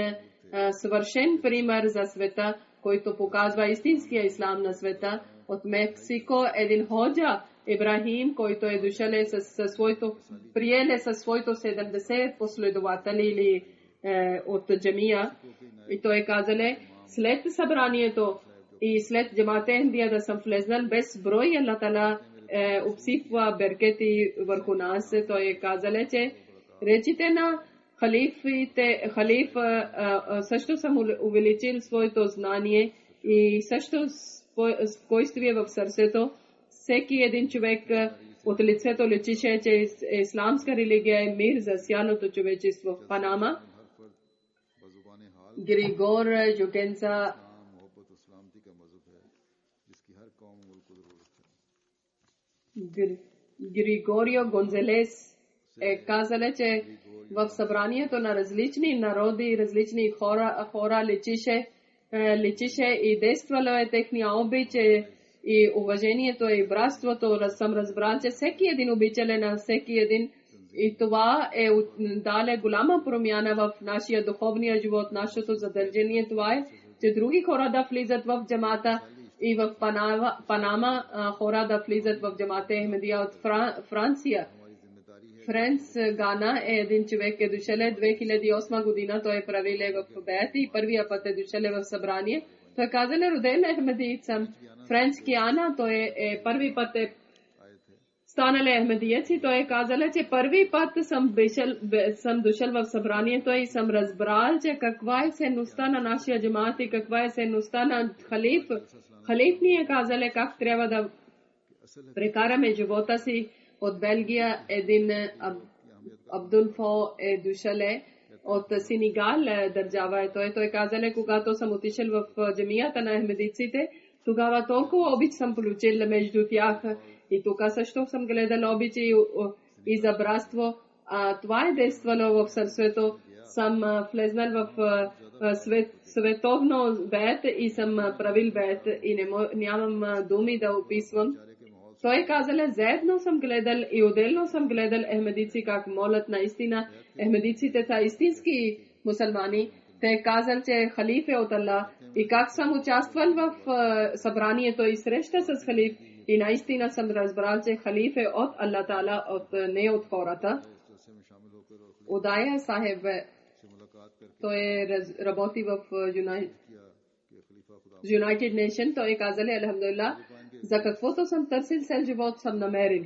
съвършен пример за света, който показва истинския ислам на света. От Мексико един ходжа Ибрахим, който е дошъл приеле със своето 70 последователи или от джамия. И той казале, след събранието и след Джамата Ахмедия да съм влезнал без брой, Аллах Таала обсипва беркети върху нас. Той е казале, че речите на халиф също съм увеличил своето знание и също спокойствие в сърцето. Всеки един човек от лицето личеше, че исламска религия е мир за цялото човечество. В Панама Григор Жукенца Григорио Гонзалес е казал, че в събранието на различни народи и различни хора личеше и действало е техния обич и уважението и братството. Съм разбрал, че всеки един обичале на всеки един и това е дале голяма промяна в нашия духовния живот, нашето задължение. Това е, че други хора да влизат в джамата и в Панама хора да влизат в джамата Ахмедия от Франция. Френц Гана е един човек, е дошъл 2008 година, той е правил в Бет и първия път е дошъл в събрание. Той казал, роден Ахмедиец съм. Френц Гана, той е първи път е станал Ахмедиец и той е казал, че първи път съм дошъл в събранието и съм разбрал, че каква е ценността на нашия джамат и каква е ценността на халиф. Халиф ни е казал как трябва да прекараме живота си. От Белгия един Абдулфо е дошъл от Сенегал държава. Той казал, когато съм отишъл в джамията на ахмедиците, тогава толкова обич съм получил между тях. И тук също съм гледал обичи и за братство. Това е действало в сърцето. Съм влезнал в световно бед и съм правил бед и нямам думи да описвам. Той казал, заедно съм гледал и отделно съм гледал ахмедици как молят наистина. Ахмедиците са истински мусулмани. Те казал, че халиф е от Аллах и как съм участвал в събранието и среща с халиф. И наистина съм разбрал, че халиф е от Аллах Таала, не от хората. Удая Сахеб, той работи в United Nations. Той казал, алхамдулилlah, за каквото съм търсил цел живот съм намерил.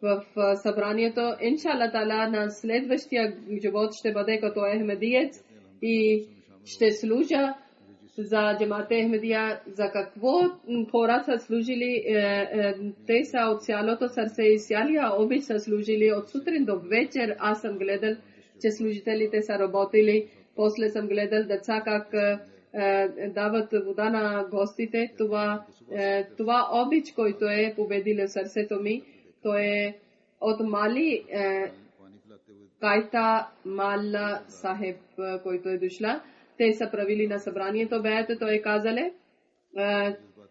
В събранието, иншалла Таала, на следващия живот ще бъде като ахмедиец и ще служа за джамата Ахмедия. За какво хора са служили, те са от цялото сърце и цялия обич са служили от сутрин до вечер. Аз съм гледал, че служителите са работили. После съм гледал деца как дават вода на гостите. Това обич, който е победил сърцето ми, то е от Мали Кайта Малла Сахеб, който е дошла. Те са правили на събранието беята. Той казале,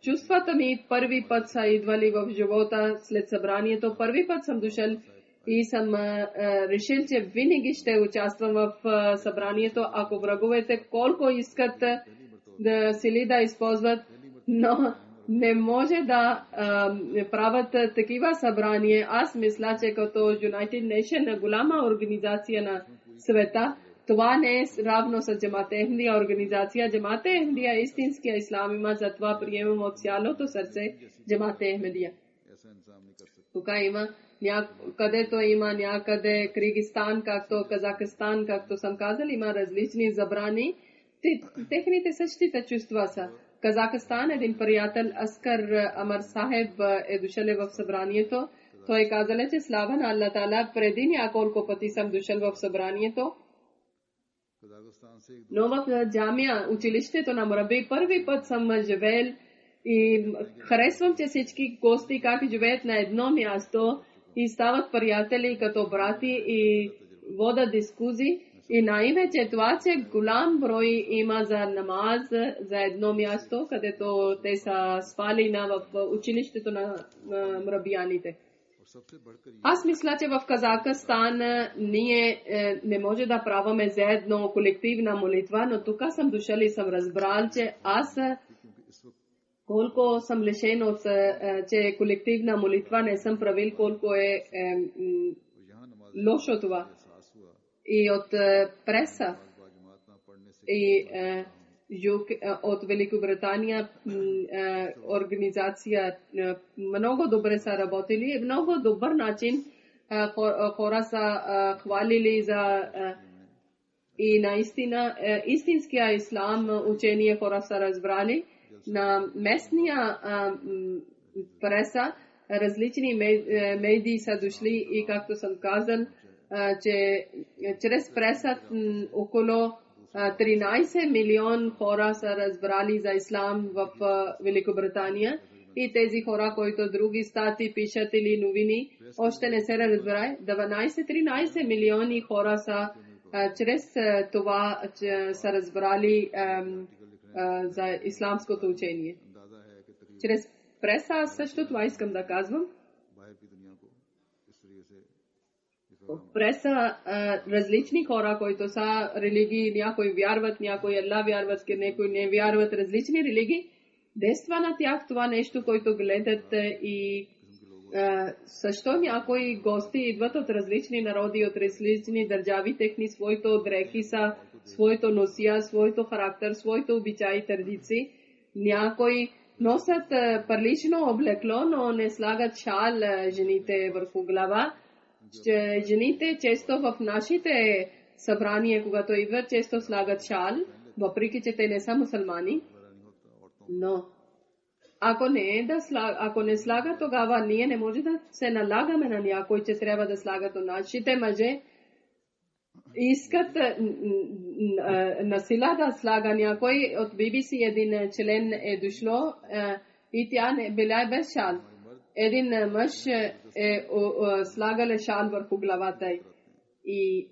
чувствата ми първи път са идвали в живота след събранието. Първи път съм дошъл и съм решил, че винаги ще участвам в събранието. Ако враговете колко искат да сили да използват, но не може да правят такива събрания. Аз мисля, че като United Nations, голяма организация на света, това не е равно с Джамат Ахмедия организация. Джамат Ахмедия е истинския ислам, има, затова приемам от цялото сърце Джамат Ахмедия. Тук има където има някъде Киргизстан, както Казахстан, както съм казал, има различни забрани. Техните същите чувства са. Казахстан, един приятел Аскар Амар Сахеб е дошъл в събранието. Той казал, че слава на Аллах Таала, преди няколко пъти съм дошъл в събранието. Но в джамия, училището на Мураби, първи път съм живел и харесвам, че всички гости как живеят на едно място и стават приятели като брати и водят дискусии. И най-вече това, че голям брой има за намаз за едно място, където те са спали в училището на мрабияните. Аз мисля, че в Казахстан ние не може да праваме заедно колективна молитва, но тук съм дошъл и съм разбрал, че аз колко съм лишен от че колективна молитва не съм правил, колко е лошо това. И от преса и от Великобритания организация много добре са работили, много добър начин хора са хвалили за и наистина истинския ислам учение хора са разбрали. На местния преса различни медии са дошли и както съм казал, че чрез преса около 13 милион хора са разбрали за ислам в Великобритания и тези хора, които други стати пишат или новини, още не се разбира. 12-13 милиони хора са чрез това, че са разбрали за исламското учение. Чрез преса също това искам да казвам. Преса различни хора, които са религии, някои вярват, някои Аллах вярват, някои не вярват, различни религии, действа на тях това нещо, което гледат и също някои гости идват от различни народи, от различни държави, техни своето дрехи са, своето носия, своето характер, своето обичаи, традиции. Някои носят парлично облекло, но не слагат шал жените върху глава. Жените често в нашите събрания, когато идват, често слагат шал, въпреки че те не са мусулмани. Но ако не слага, тогава ние не може да се налагаме на някой, че трябва да слагат. Нашите мъже искат на сила да слага някой. От BBC един член е дошло и тя не била без шал. Един мъж е слагал шал върху главата й. И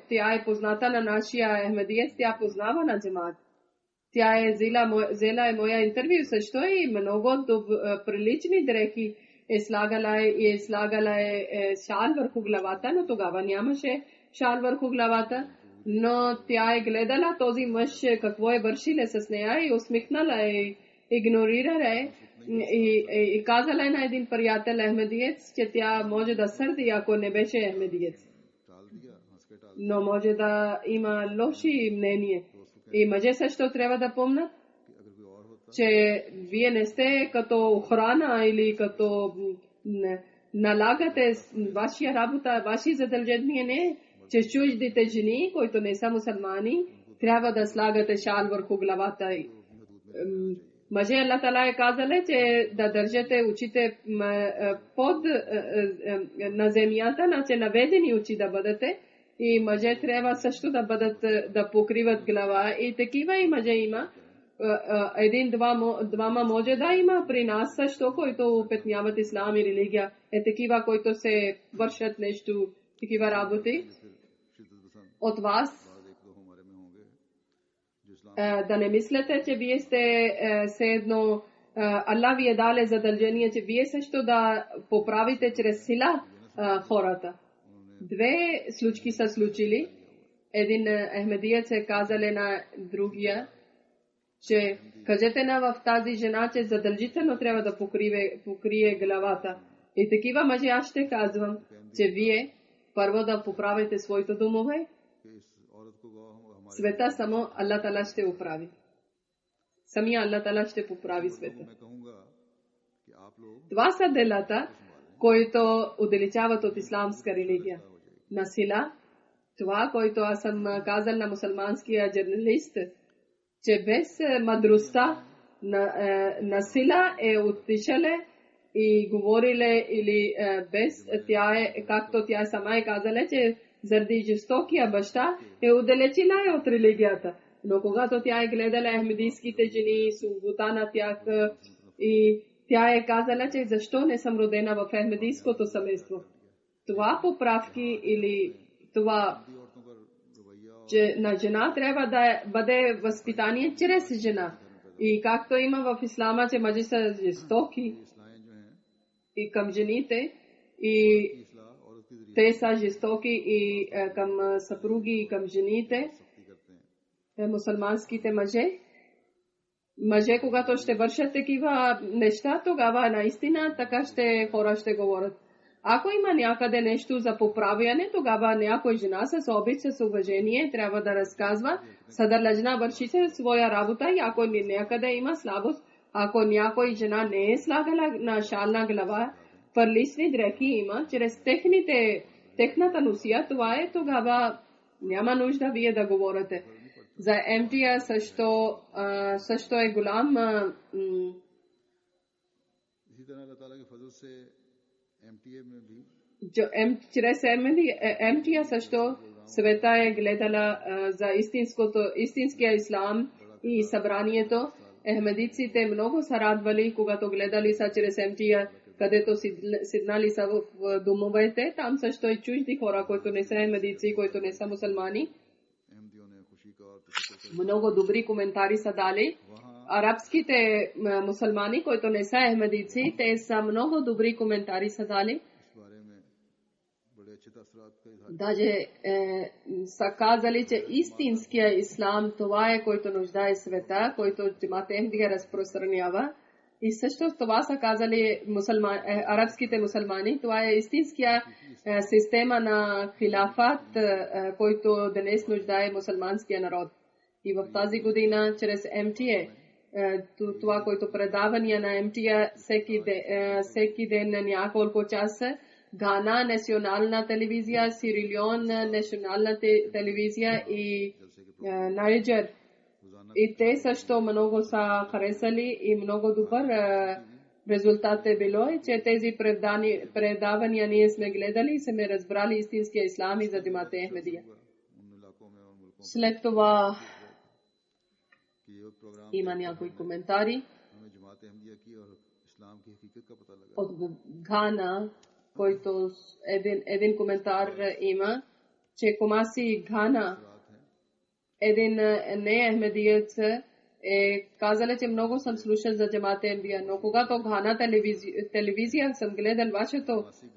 тя е позната на нашия Ахмедиец, тя познава на джамат. Тя е взела моя интервю също и много прилични дрехи е слагала шал върху главата, но тогава нямаше шал върху главата. Но тя е гледала този мъж какво е вършила с нея и усмихнала и игнорирала и казала на един приятел Ахмедиец, че тя може да сърди, ако не беше Ахмедиец. Но може да има лоши мнение. И мъже също трябва да помнят, че вие не сте като охрана или като налагате вашия работа, ваши задължения не, че чуждите жени, които не са мусулмани, трябва да слагате шал върху главата. Мъже Аллах Таала е казал, че да държите очите под на земята, че наведени очи да бъдете. И мъже трябва също да бъдат да покриват глава. И такива и мъже има. Двама може да има при нас също, които опетняват ислам и религия. Такива, които се вършат нещо, такива работи. От вас да не мислите, че вие сте все едно Аллах ви е дали задължение, че вие също да поправите чрез сила хората. Две случки са случили. Един Ахмедиец е казали на другия, че кажете в тази жена, че задължително трябва да покрие главата. И такива мъже аз ще казвам, че вие първо да поправите своите домове. Света само Аллах Таала ще оправи. Самия Аллах Таала ще поправи света. Това са делата, които отдалечават от исламска религия. Насила, това, което аз съм казал на мусулманския журналист, че без мъдростта насила е отишале и говориле или без тя е, както тя сама е казала, че заради жестокия баща е отдалечила от религията. Но когато тя е гледала ахмедийските жени, свобода на тях и тя е казала, че защо не съм родена в ахмедийското семейство. Това поправки или това, че на жена трябва да бъде възпитание чрез жена. И както има в ислама, че мъже са жестоки и към жените, и те са жестоки и към съпруги и към жените, мусулманските мъже, когато ще вършат такива неща, тогава наистина така хора ще говорят. Ако има някъде нещо за поправяне, тогава някой жена с обич, с уважение трябва да разказва, съдържана върши се своя работа и ако някъде има слабост, ако някой жена не е слагала на шална глава, пърлични дрехи има, чрез техната носия, това е тогава няма нужда вие да говорите. За МТА също е голям फजल से MTA में भी чрез МТА също света е гледала за истинския ислам и събранието. Ахмедиците много са радвали, когато гледали са чрез МТА, където седнали са в домовете. Там също и чужди хора, които не са ахмедици, които не са мусулмани. अहमदियों ने खुशी का और तशक्कुर का Много добри коментари са дали. Арабските мусулмани, които не са ахмедици, те са много добри коментари са дали. इस बारे में बड़े अच्छे तासरात का इजहार Даже са казали, че истинския ислам, това е, който нуждае света, който Джамат Ахмадия разпространява. И също това са казали арабските мусулмани. Това е истинския система на хилафат, който днес нуждае мусулманския народ. И в тази година, чрез МТА, това, което предавания на МТА всеки ден на няколко часа, Гана, национална телевизия, Сирилион, национална телевизия и Найджер. И те също много са харесали и много добър резултат е било, че тези предавания ние сме гледали и сме разбрали истинския ислам и за Джамат Ахмадия. След това कि ये प्रोग्राम има някои коментари हमें जमात अहमदिया की और इस्लाम की हकीकत का पता लगा от Гана, който един коментар има, че Кумаси Гана, един неахмедиец е казал, че много съм слушал за Джамат Ахмадия, но когато Гана телевизия съм гледал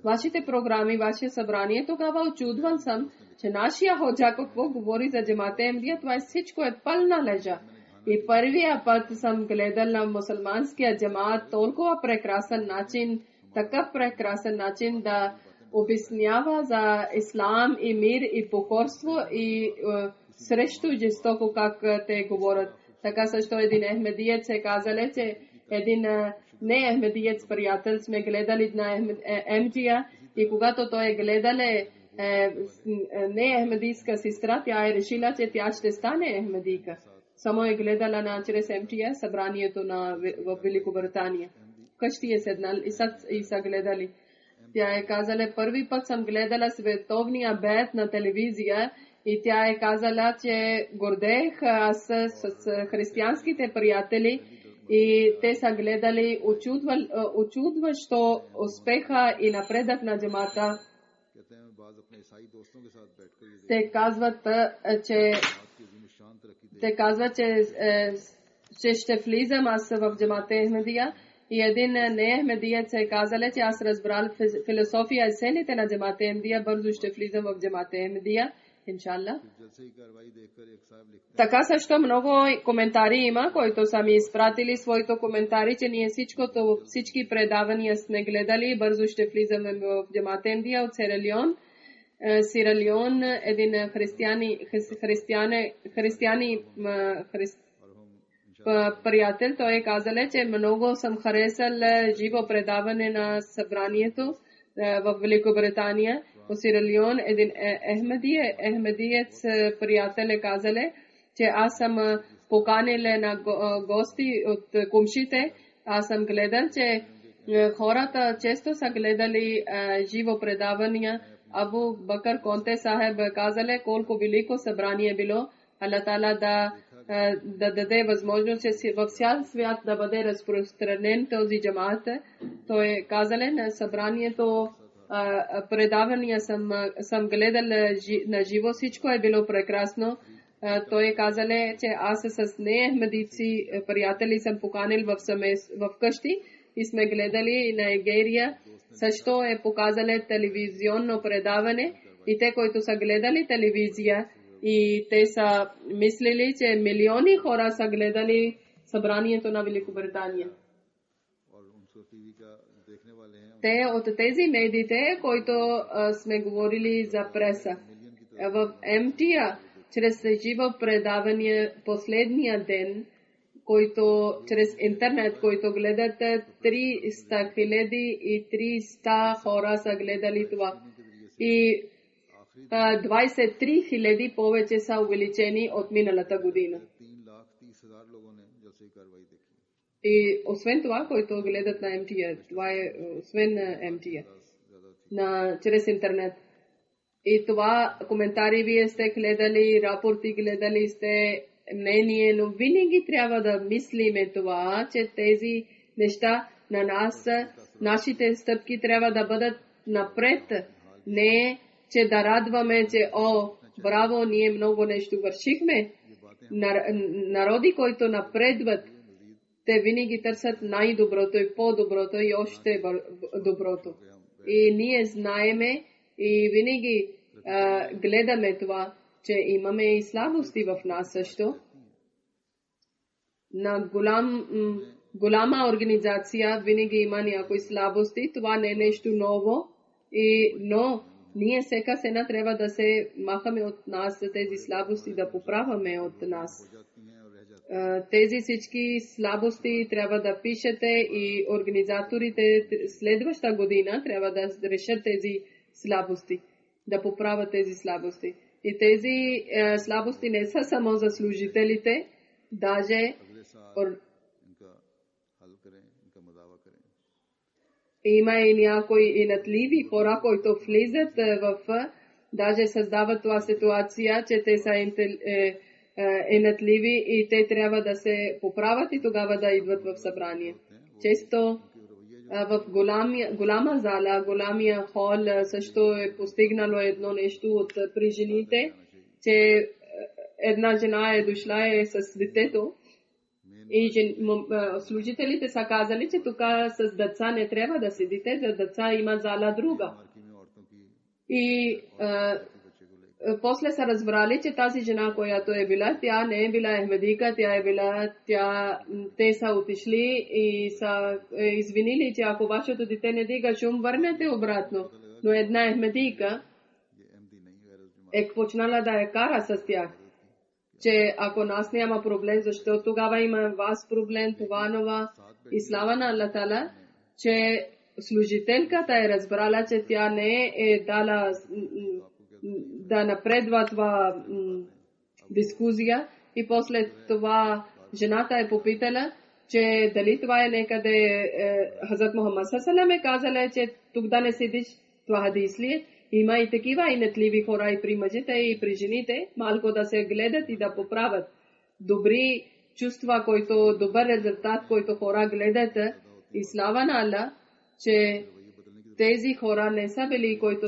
вашите програми, ваше събрание, тогава очудван съм, че нашия ходжа какво говори за Джамат Ахмадия, това всичко е пълна лъжа. И първия път съм гледал на мусулманския джамат толкова прекрасен начин, такъв прекрасен начин да обяснява за ислам и мир и покорство и срещу жестоко как те говорят. Така също един ахмедиец е казал, че един неахмедиец приятел сме гледали на МТА и когато той е гледал неахмедийска сестра, тя е решила, че тя ще стане ахмедийка. Само е гледала на чрез МТА събранието в Великобритания. Вкъщи е седнал и са гледали. Тя е казала, първи път съм гледала световния бед на телевизия и тя е казала, че гордеех с християнските приятели и те са гледали очудващо успеха и напредък на джамата. कहते हैं बाज अपने ईसाई दोस्तों के साथ बैठकर ये Те казват, че ще влизам аз в Джамат Ахмадия и един неахмедиец е казал, че аз разбрал философия и целите на Джамат Ахмадия, бързо ще влизам в Джамат Ахмадия, иншалла. जलसे की कार्रवाई देखकर एक साहब लिखते Така също много коментари има, които са ми изпратили своите коментари, че ние всички предавания сме гледали, бързо ще влизаме в Джамат Ахмадия от Сиера Леон, един приятел, той е казал, че много съм харесал живо предаване на събранието в Великобритания. В Сиера Леон един ахмедиец приятел е казал, че аз съм поканил на гости от кумшите. Аз съм гледал, че хората често са гледали живо предавания. Абу Бакър Конте Сахеб казале колко велико събрание било. Аллах Таала да даде възможност във цял свят да бъде разпространен този джамаат. Той е казале на събранието предавания съм гледал на живо, всичко е било прекрасно. Той е казале, че аз с неахмедици приятели съм поканил в къщи и сме гледали на Нигерия. Също е показале телевизионно предаване и те, които са гледали телевизия и те са мислили, че милиони хора са гледали събранието на Великобритания. Те от тези медиите, които сме говорили за преса. В МТА, чрез живо предаване последния ден, който чрез интернет, който гледат 300,300 хора са гледали това. И 23,000 повече са увеличени от миналата година. И освен това, който гледат на MTA, това е освен MTA, чрез интернет. И това коментари вие сте гледали, рапорти гледали сте, мнение, но винаги трябва да мислиме това, че тези неща на нас, нашите стъпки трябва да бъдат напред. Не, че да радваме, че браво, ние много нещо вършихме. Народи, които напредват, те винаги търсят най-доброто и по-доброто и още доброто. И ние знаеме и винаги гледаме това, че имаме и слабости в нас също. На голяма организация винаги има някои слабости. Това не е нещо ново. Но ние всяка цена трябва да се махаме от нас тези слабости, да поправяме от нас. Тези всички слабости трябва да пишете и организаторите следваща година трябва да решат тези слабости, да поправят тези слабости. И тези слабости не са само за служителите, даже има и някои инатливи хора, които влизат даже създават това ситуация, че те са инатливи и те трябва да се поправят и тогава да идват в събрание. Често в голяма зала, голямия хол също е постигнало едно нещо при жените, че една жена е дошла с детето и служителите са казали, че тук с деца не трябва да седите, за деца има зала друга. И после са разбрали, че тази жена, която е била, тя не е била Ахмедийка, те са отишли и са извинили, че ако вашето дете не дига шум, върнете обратно. Но една Ахмедийка е почнала да я кара с тях, че ако нас няма проблем, защо тогава има вас проблем, това. И слава на Аллах Тала, че служителката е разбрала, че тя не е дала да напредва това дискусия и после това жената е попитала, че дали това е некъде Хазрат Мухаммад Салалам е казала, че тук да не седиш, това хадис ли е? Има и такива инатливи хора и при мъжете и при жените, малко да се гледат и да поправят. Добри чувства, който добър резултат, който хора гледат и слава на Аллах, че тези хора не са били, които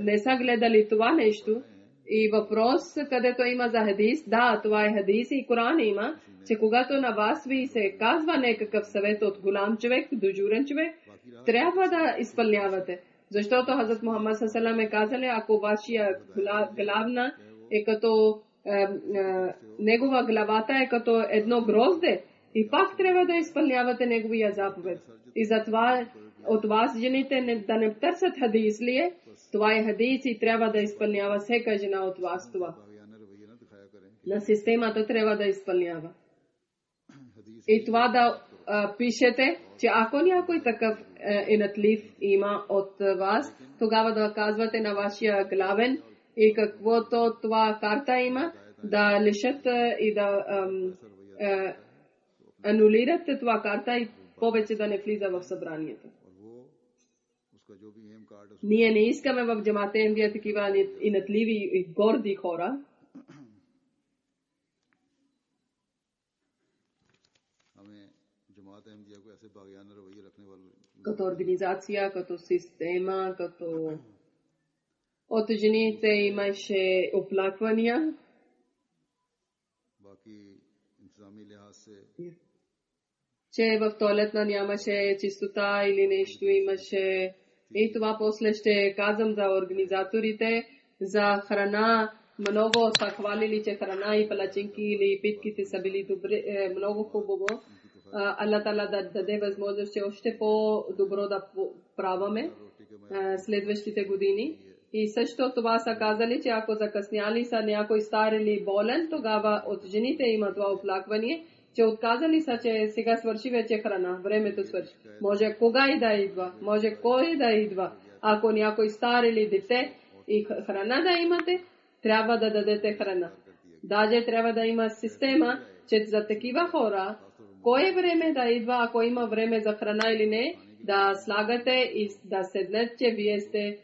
не са гледали това нещо. И въпрос, където има за хадис, да, това е хадис и Коран има, че когато на вас ви се казва някакъв съвет от голям човек, дежурен човек, трябва да изпълнявате. Защото Хазрат Мухаммад Салалам е казали, ако вашия главна е като негова главата е като едно грозде, и пак трябва да изпълнявате неговия заповед. И затова от вас жените да не търсят хадис ли е, това е хадис и трябва да изпълнява всяка жена от вас това. На системата трябва да изпълнява. И това да пишете, че ако някой такъв инатлив има от вас, тогава да казвате на вашия главен и каквото това карта има, да лишат и да анулират това карта и повече да не влиза в събранието. Ние не искаме в джамата Ахмедия такива инатливи и горди хора. Като организация, като система, като от жените имаше оплаквания. Че в туалетна нямаше чистота или нещо имаше. И това после ще казвам за организаторите, за храна. Много са хвалили, че храна и палачинки или питките са били много хубаво. Аллах Тала да даде възможност, че още по-добро да праваме следващите години. И също това са казали, че ако закъсняли са някой стар или болен, тогава от жените има това оплакване, че отказали са, че сега свърши вече храна, времето свърши. Може кога и да идва, може кой да идва. Ако някой стар или дете и храна да имате, трябва да дадете храна. Даже трябва да има система, че за такива хора, koje vreme da idva, ako ima vreme za hrana ili ne, da slagate i da sednete, вие сте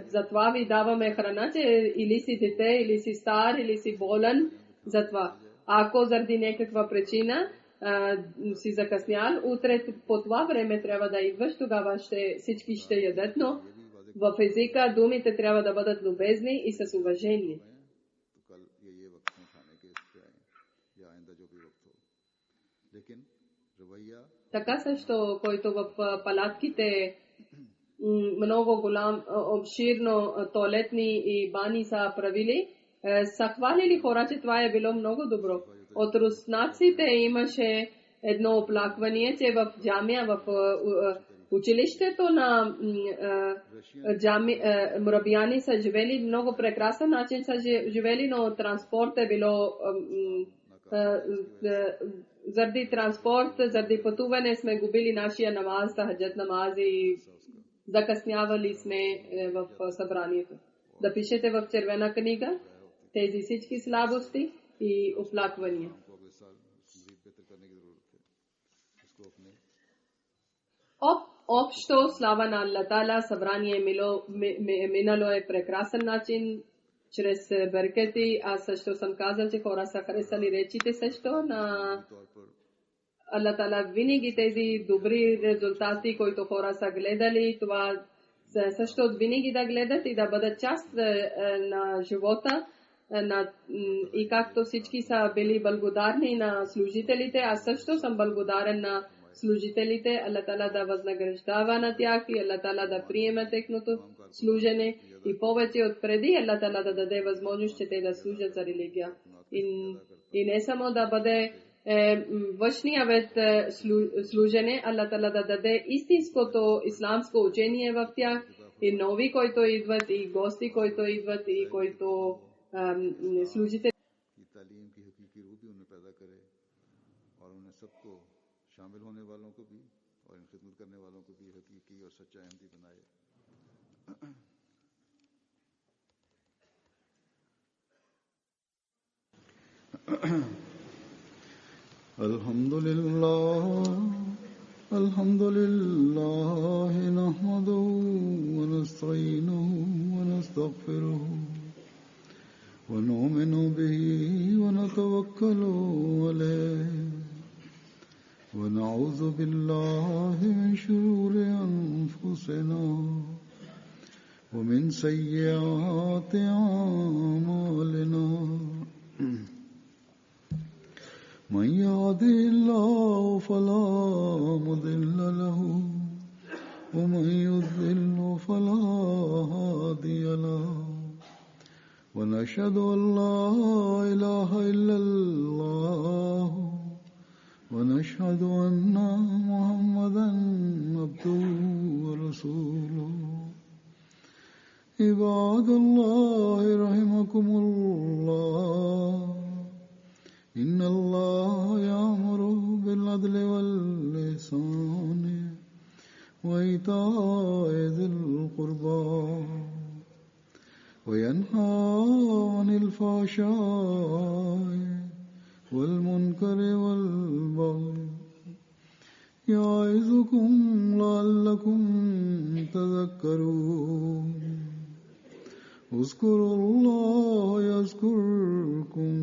затова ви даваме храна, че или си дете, или си стар, или си болен, затова. Ако заради някаква причина си закъснял, утре по това време трябва да идваш, тогава всички ще ядат, но в езика думите трябва да бъдат любезни и с уважение. Така също, който в палатките много голям, обширно туалетни и бани са правили, са хвалили хора, че това е било много добро. От руснаците имаше едно оплакване, че в джамия, в училището на мурабияни са живели много прекрасен начин, са живели, но транспорт е било заради транспорт, заради пътуване сме губили нашия намаз, тахаджат намаз и закъснявали сме в събранието. Да пишете в червена книга тези всички слабости и оплаквания. Общо слава на Аллах Таала, събрание минало е прекрасен начин, чрез беркети. Аз също съм казал, че хора са харесали речите също на Аллах Таала. Винаги тези добри резултати, които хора са гледали, това също винаги да гледат и да бъдат част на живота. И както всички са били благодарни на служителите, аз също съм благодарен на служителите. Аллах Таала да възнаграждава на тях и Аллах Таала да приеме техното служене и повече от преди. Аллах Таала да даде възможност, че те да служат за религия. И не само да бъде външния вид служене, Аллах Таала да даде истинското исламско учение в тях и нови, които идват, и гости, които идват, и които служители. शामिल होने वालों को भी और इन खिदमत करने वालों को भी हकीकी और सच्चा अहमदी बनाए। अल्हम्दुलिल्लाह नहमदुहु व नस्तईनुहु व नस्तगफिरुहु व नुमिनु बिही व नतवक्कलु अलैहि ونعوذ بالله من شرور أنفسنا ومن سيئات أعمالنا من يهده الله فلا مضل له ومن يضلل فلا هادي له ونشهد أن لا إله إلا الله ونشهد أن محمدا عبده ورسوله عباد الله رحمكم الله إن الله يأمر بالعدل والإحسان وإيتاء ذي القربى وينهى عن الفحشاء والمنكر والبغي يعظكم لعلكم تذكرون اذكروا الله يذكركم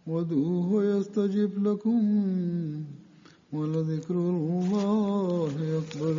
وادعوه يستجب لكم ولذكر الله أكبر.